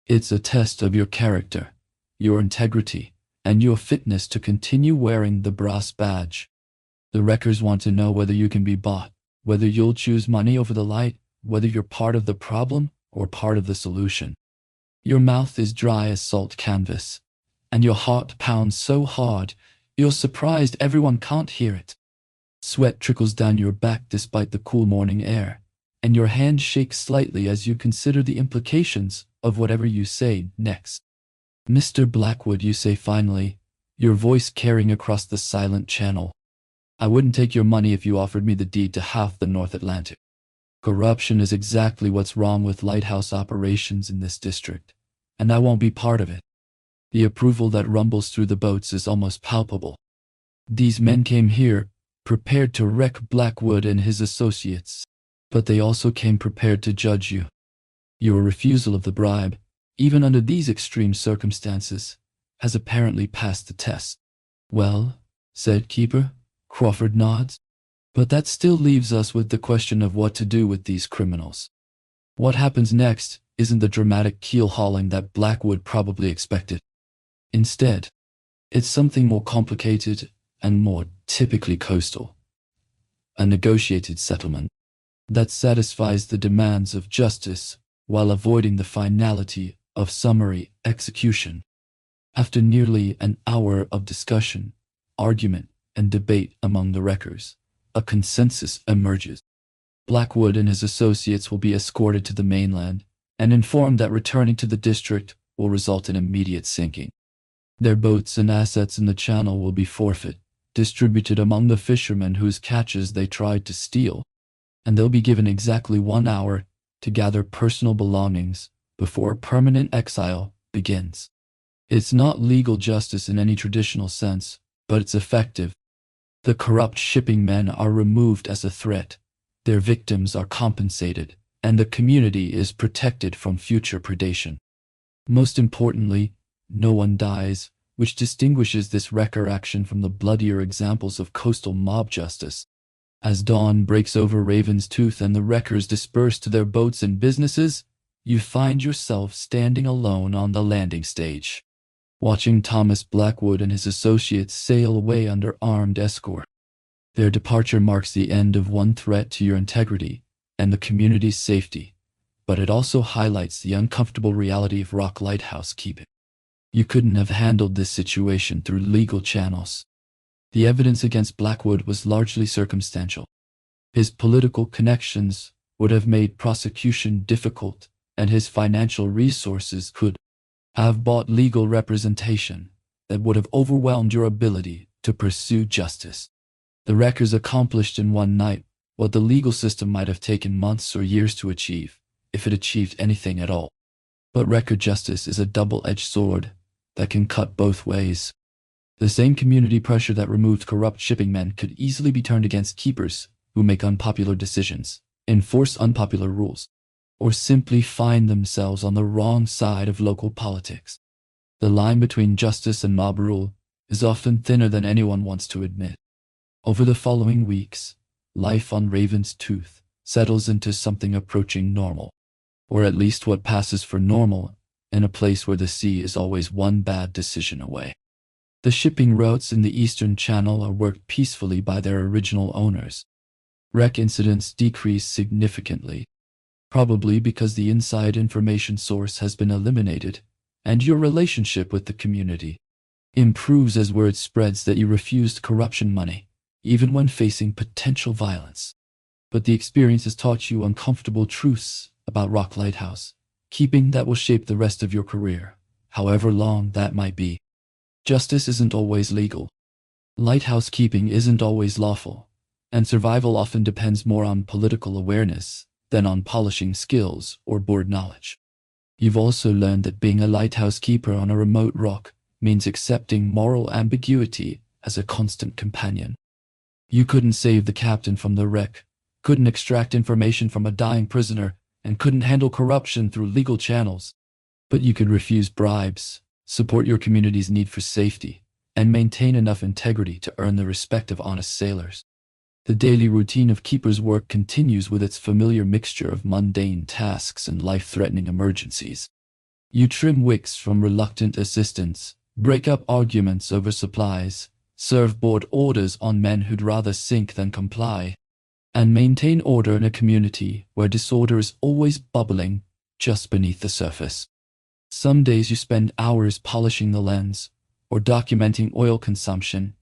It's a test of your character, your integrity, and your fitness to continue wearing the brass badge. The wreckers want to know whether you can be bought, whether you'll choose money over the light, whether you're part of the problem or part of the solution. Your mouth is dry as salt canvas, and your heart pounds so hard you're surprised everyone can't hear it. Sweat trickles down your back despite the cool morning air, and your hand shakes slightly as you consider the implications of whatever you say next. Mr. Blackwood, you say finally, your voice carrying across the silent channel. I wouldn't take your money if you offered me the deed to half the North Atlantic. Corruption is exactly what's wrong with Lighthouse operations in this district, and I won't be part of it. The approval that rumbles through the boats is almost palpable. These men came here prepared to wreck Blackwood and his associates, but they also came prepared to judge you. Your refusal of the bribe, even under these extreme circumstances, has apparently passed the test. Well, said Keeper. Crawford nods. But that still leaves us with the question of what to do with these criminals. What happens next isn't the dramatic keel-hauling that Blackwood probably expected. Instead, it's something more complicated and more typically coastal. A negotiated settlement that satisfies the demands of justice while avoiding the finality of summary execution. After nearly an hour of discussion, argument, and debate among the wreckers, a consensus emerges. Blackwood and his associates will be escorted to the mainland and informed that returning to the district will result in immediate sinking. Their boats and assets in the channel will be forfeit, distributed among the fishermen whose catches they tried to steal, and they'll be given exactly 1 hour to gather personal belongings before permanent exile begins. It's not legal justice in any traditional sense, but it's effective. The corrupt shipping men are removed as a threat, their victims are compensated, and the community is protected from future predation. Most importantly, no one dies, which distinguishes this wrecker action from the bloodier examples of coastal mob justice. As dawn breaks over Raven's Tooth and the wreckers disperse to their boats and businesses, you find yourself standing alone on the landing stage, watching Thomas Blackwood and his associates sail away under armed escort. Their departure marks the end of one threat to your integrity and the community's safety, but it also highlights the uncomfortable reality of Rock Lighthouse keeping. You couldn't have handled this situation through legal channels. The evidence against Blackwood was largely circumstantial. His political connections would have made prosecution difficult, and his financial resources could have bought legal representation that would have overwhelmed your ability to pursue justice. The wreckers accomplished in one night what the legal system might have taken months or years to achieve, if it achieved anything at all. But record justice is a double-edged sword that can cut both ways. The same community pressure that removed corrupt shipping men could easily be turned against keepers who make unpopular decisions, enforce unpopular rules, or simply find themselves on the wrong side of local politics. The line between justice and mob rule is often thinner than anyone wants to admit. Over the following weeks, life on Raven's Tooth settles into something approaching normal, or at least what passes for normal in a place where the sea is always one bad decision away. The shipping routes in the Eastern Channel are worked peacefully by their original owners. Wreck incidents decrease significantly, probably because the inside information source has been eliminated, and your relationship with the community improves as word spreads that you refused corruption money, even when facing potential violence. But the experience has taught you uncomfortable truths about Rock Lighthouse, keeping that will shape the rest of your career, however long that might be. Justice isn't always legal. Lighthouse keeping isn't always lawful, and survival often depends more on political awareness than on polishing skills or board knowledge. You've also learned that being a lighthouse keeper on a remote rock means accepting moral ambiguity as a constant companion. You couldn't save the captain from the wreck, couldn't extract information from a dying prisoner, and couldn't handle corruption through legal channels. But you could refuse bribes, support your community's need for safety, and maintain enough integrity to earn the respect of honest sailors. The daily routine of keeper's work continues with its familiar mixture of mundane tasks and life-threatening emergencies. You trim wicks from reluctant assistants, break up arguments over supplies, serve board orders on men who'd rather sink than comply, and maintain order in a community where disorder is always bubbling just beneath the surface. Some days you spend hours polishing the lens or documenting oil consumption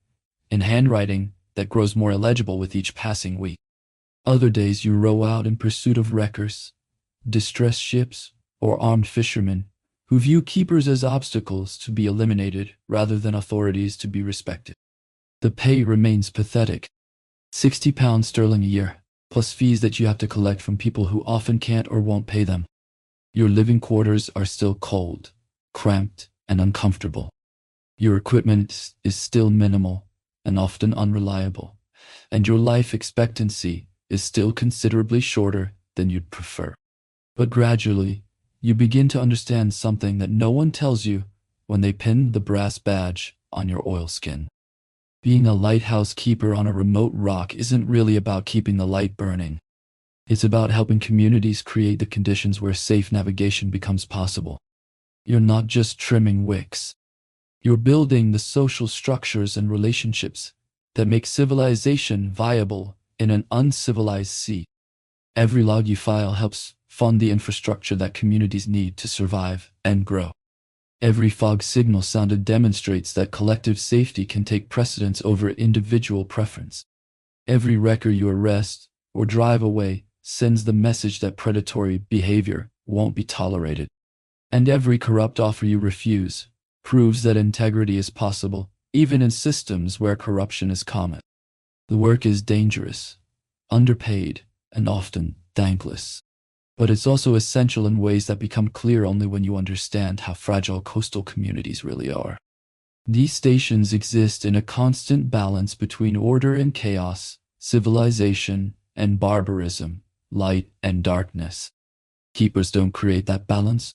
in handwriting that grows more illegible with each passing week. Other days you row out in pursuit of wreckers, distressed ships, or armed fishermen who view keepers as obstacles to be eliminated rather than authorities to be respected. The pay remains pathetic. £60 a year, plus fees that you have to collect from people who often can't or won't pay them. Your living quarters are still cold, cramped, and uncomfortable. Your equipment is still minimal and often unreliable, and your life expectancy is still considerably shorter than you'd prefer. But gradually, you begin to understand something that no one tells you when they pin the brass badge on your oilskin. Being a lighthouse keeper on a remote rock isn't really about keeping the light burning. It's about helping communities create the conditions where safe navigation becomes possible. You're not just trimming wicks. You're building the social structures and relationships that make civilization viable in an uncivilized sea. Every log you file helps fund the infrastructure that communities need to survive and grow. Every fog signal sounded demonstrates that collective safety can take precedence over individual preference. Every wrecker you arrest or drive away sends the message that predatory behavior won't be tolerated. And every corrupt offer you refuse proves that integrity is possible, even in systems where corruption is common. The work is dangerous, underpaid, and often thankless. But it's also essential in ways that become clear only when you understand how fragile coastal communities really are. These stations exist in a constant balance between order and chaos, civilization and barbarism, light and darkness. Keepers don't create that balance,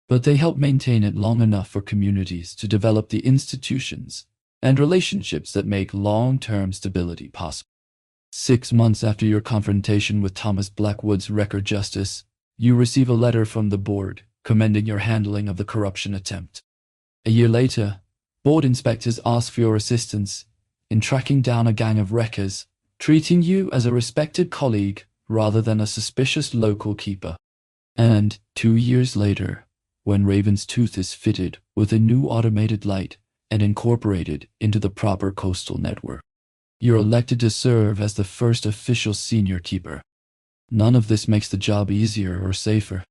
but they help maintain it long enough for communities to develop the institutions and relationships that make long-term stability possible. 6 months after your confrontation with Thomas Blackwood's record justice, you receive a letter from the board commending your handling of the corruption attempt. A year later, board inspectors ask for your assistance in tracking down a gang of wreckers, treating you as a respected colleague rather than a suspicious local keeper. And 2 years later, when Raven's Tooth is fitted with a new automated light and incorporated into the proper coastal network, You're elected to serve as the first official senior keeper. None of this makes the job easier or safer.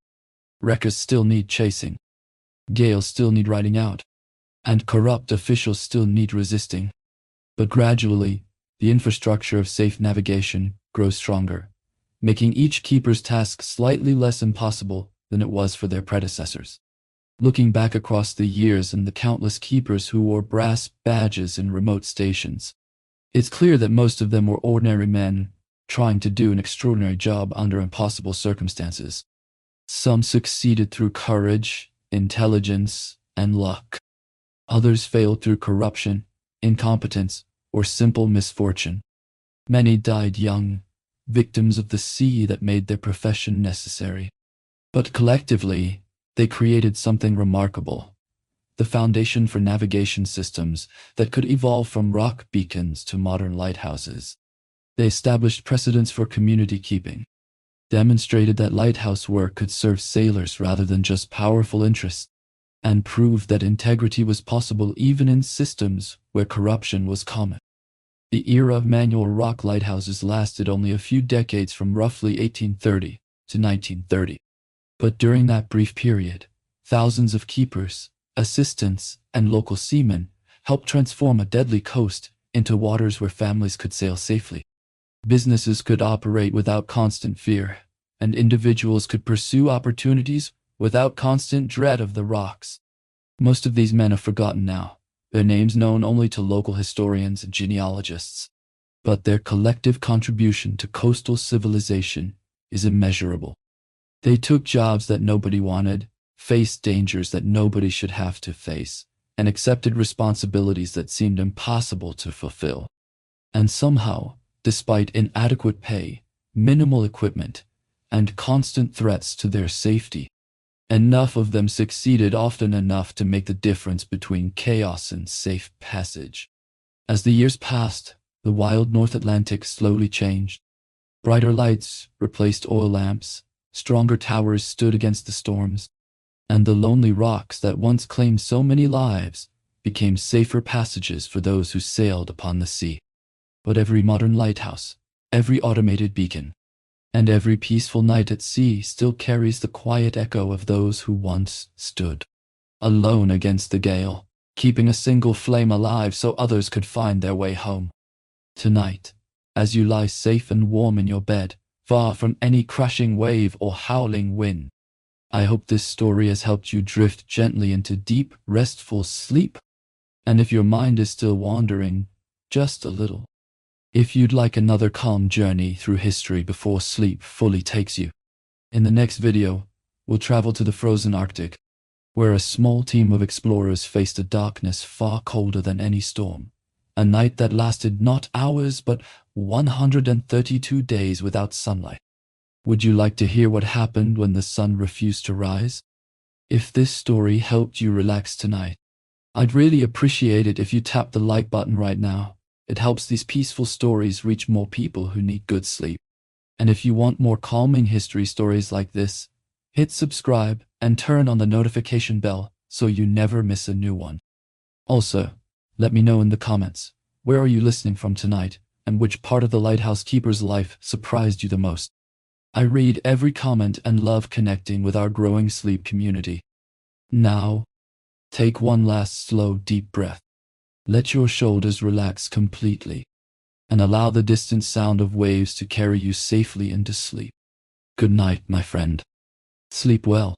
Wreckers still need chasing. Gales still need riding out. And corrupt officials still need resisting. But gradually, the infrastructure of safe navigation grows stronger, making each keeper's task slightly less impossible than it was for their predecessors. Looking back across the years and the countless keepers who wore brass badges in remote stations, it's clear that most of them were ordinary men trying to do an extraordinary job under impossible circumstances. Some succeeded through courage, intelligence, and luck. Others failed through corruption, incompetence, or simple misfortune. Many died young, victims of the sea that made their profession necessary. But collectively, they created something remarkable: the foundation for navigation systems that could evolve from rock beacons to modern lighthouses. They established precedents for community keeping, demonstrated that lighthouse work could serve sailors rather than just powerful interests, and proved that integrity was possible even in systems where corruption was common. The era of manual rock lighthouses lasted only a few decades, from roughly 1830 to 1930. But during that brief period, thousands of keepers, assistants, and local seamen helped transform a deadly coast into waters where families could sail safely. Businesses could operate without constant fear, and individuals could pursue opportunities without constant dread of the rocks. Most of these men are forgotten now, their names known only to local historians and genealogists. But their collective contribution to coastal civilization is immeasurable. They took jobs that nobody wanted, faced dangers that nobody should have to face, and accepted responsibilities that seemed impossible to fulfill. And somehow, despite inadequate pay, minimal equipment, and constant threats to their safety, enough of them succeeded often enough to make the difference between chaos and safe passage. As the years passed, the wild North Atlantic slowly changed. Brighter lights replaced oil lamps, stronger towers stood against the storms, and the lonely rocks that once claimed so many lives became safer passages for those who sailed upon the sea. But every modern lighthouse, every automated beacon, and every peaceful night at sea still carries the quiet echo of those who once stood alone against the gale, keeping a single flame alive so others could find their way home. Tonight, as you lie safe and warm in your bed, far from any crashing wave or howling wind, I hope this story has helped you drift gently into deep, restful sleep. And if your mind is still wandering, just a little, if you'd like another calm journey through history before sleep fully takes you, in the next video, we'll travel to the frozen Arctic, where a small team of explorers faced a darkness far colder than any storm, a night that lasted not hours but 132 days without sunlight. Would you like to hear what happened when the sun refused to rise? If this story helped you relax tonight, I'd really appreciate it if you tap the like button right now. It helps these peaceful stories reach more people who need good sleep. And if you want more calming history stories like this, hit subscribe and turn on the notification bell so you never miss a new one. Also, let me know in the comments, where are you listening from tonight, and which part of the lighthouse keeper's life surprised you the most? I read every comment and love connecting with our growing sleep community. Now, take one last slow, deep breath. Let your shoulders relax completely, and allow the distant sound of waves to carry you safely into sleep. Good night, my friend. Sleep well.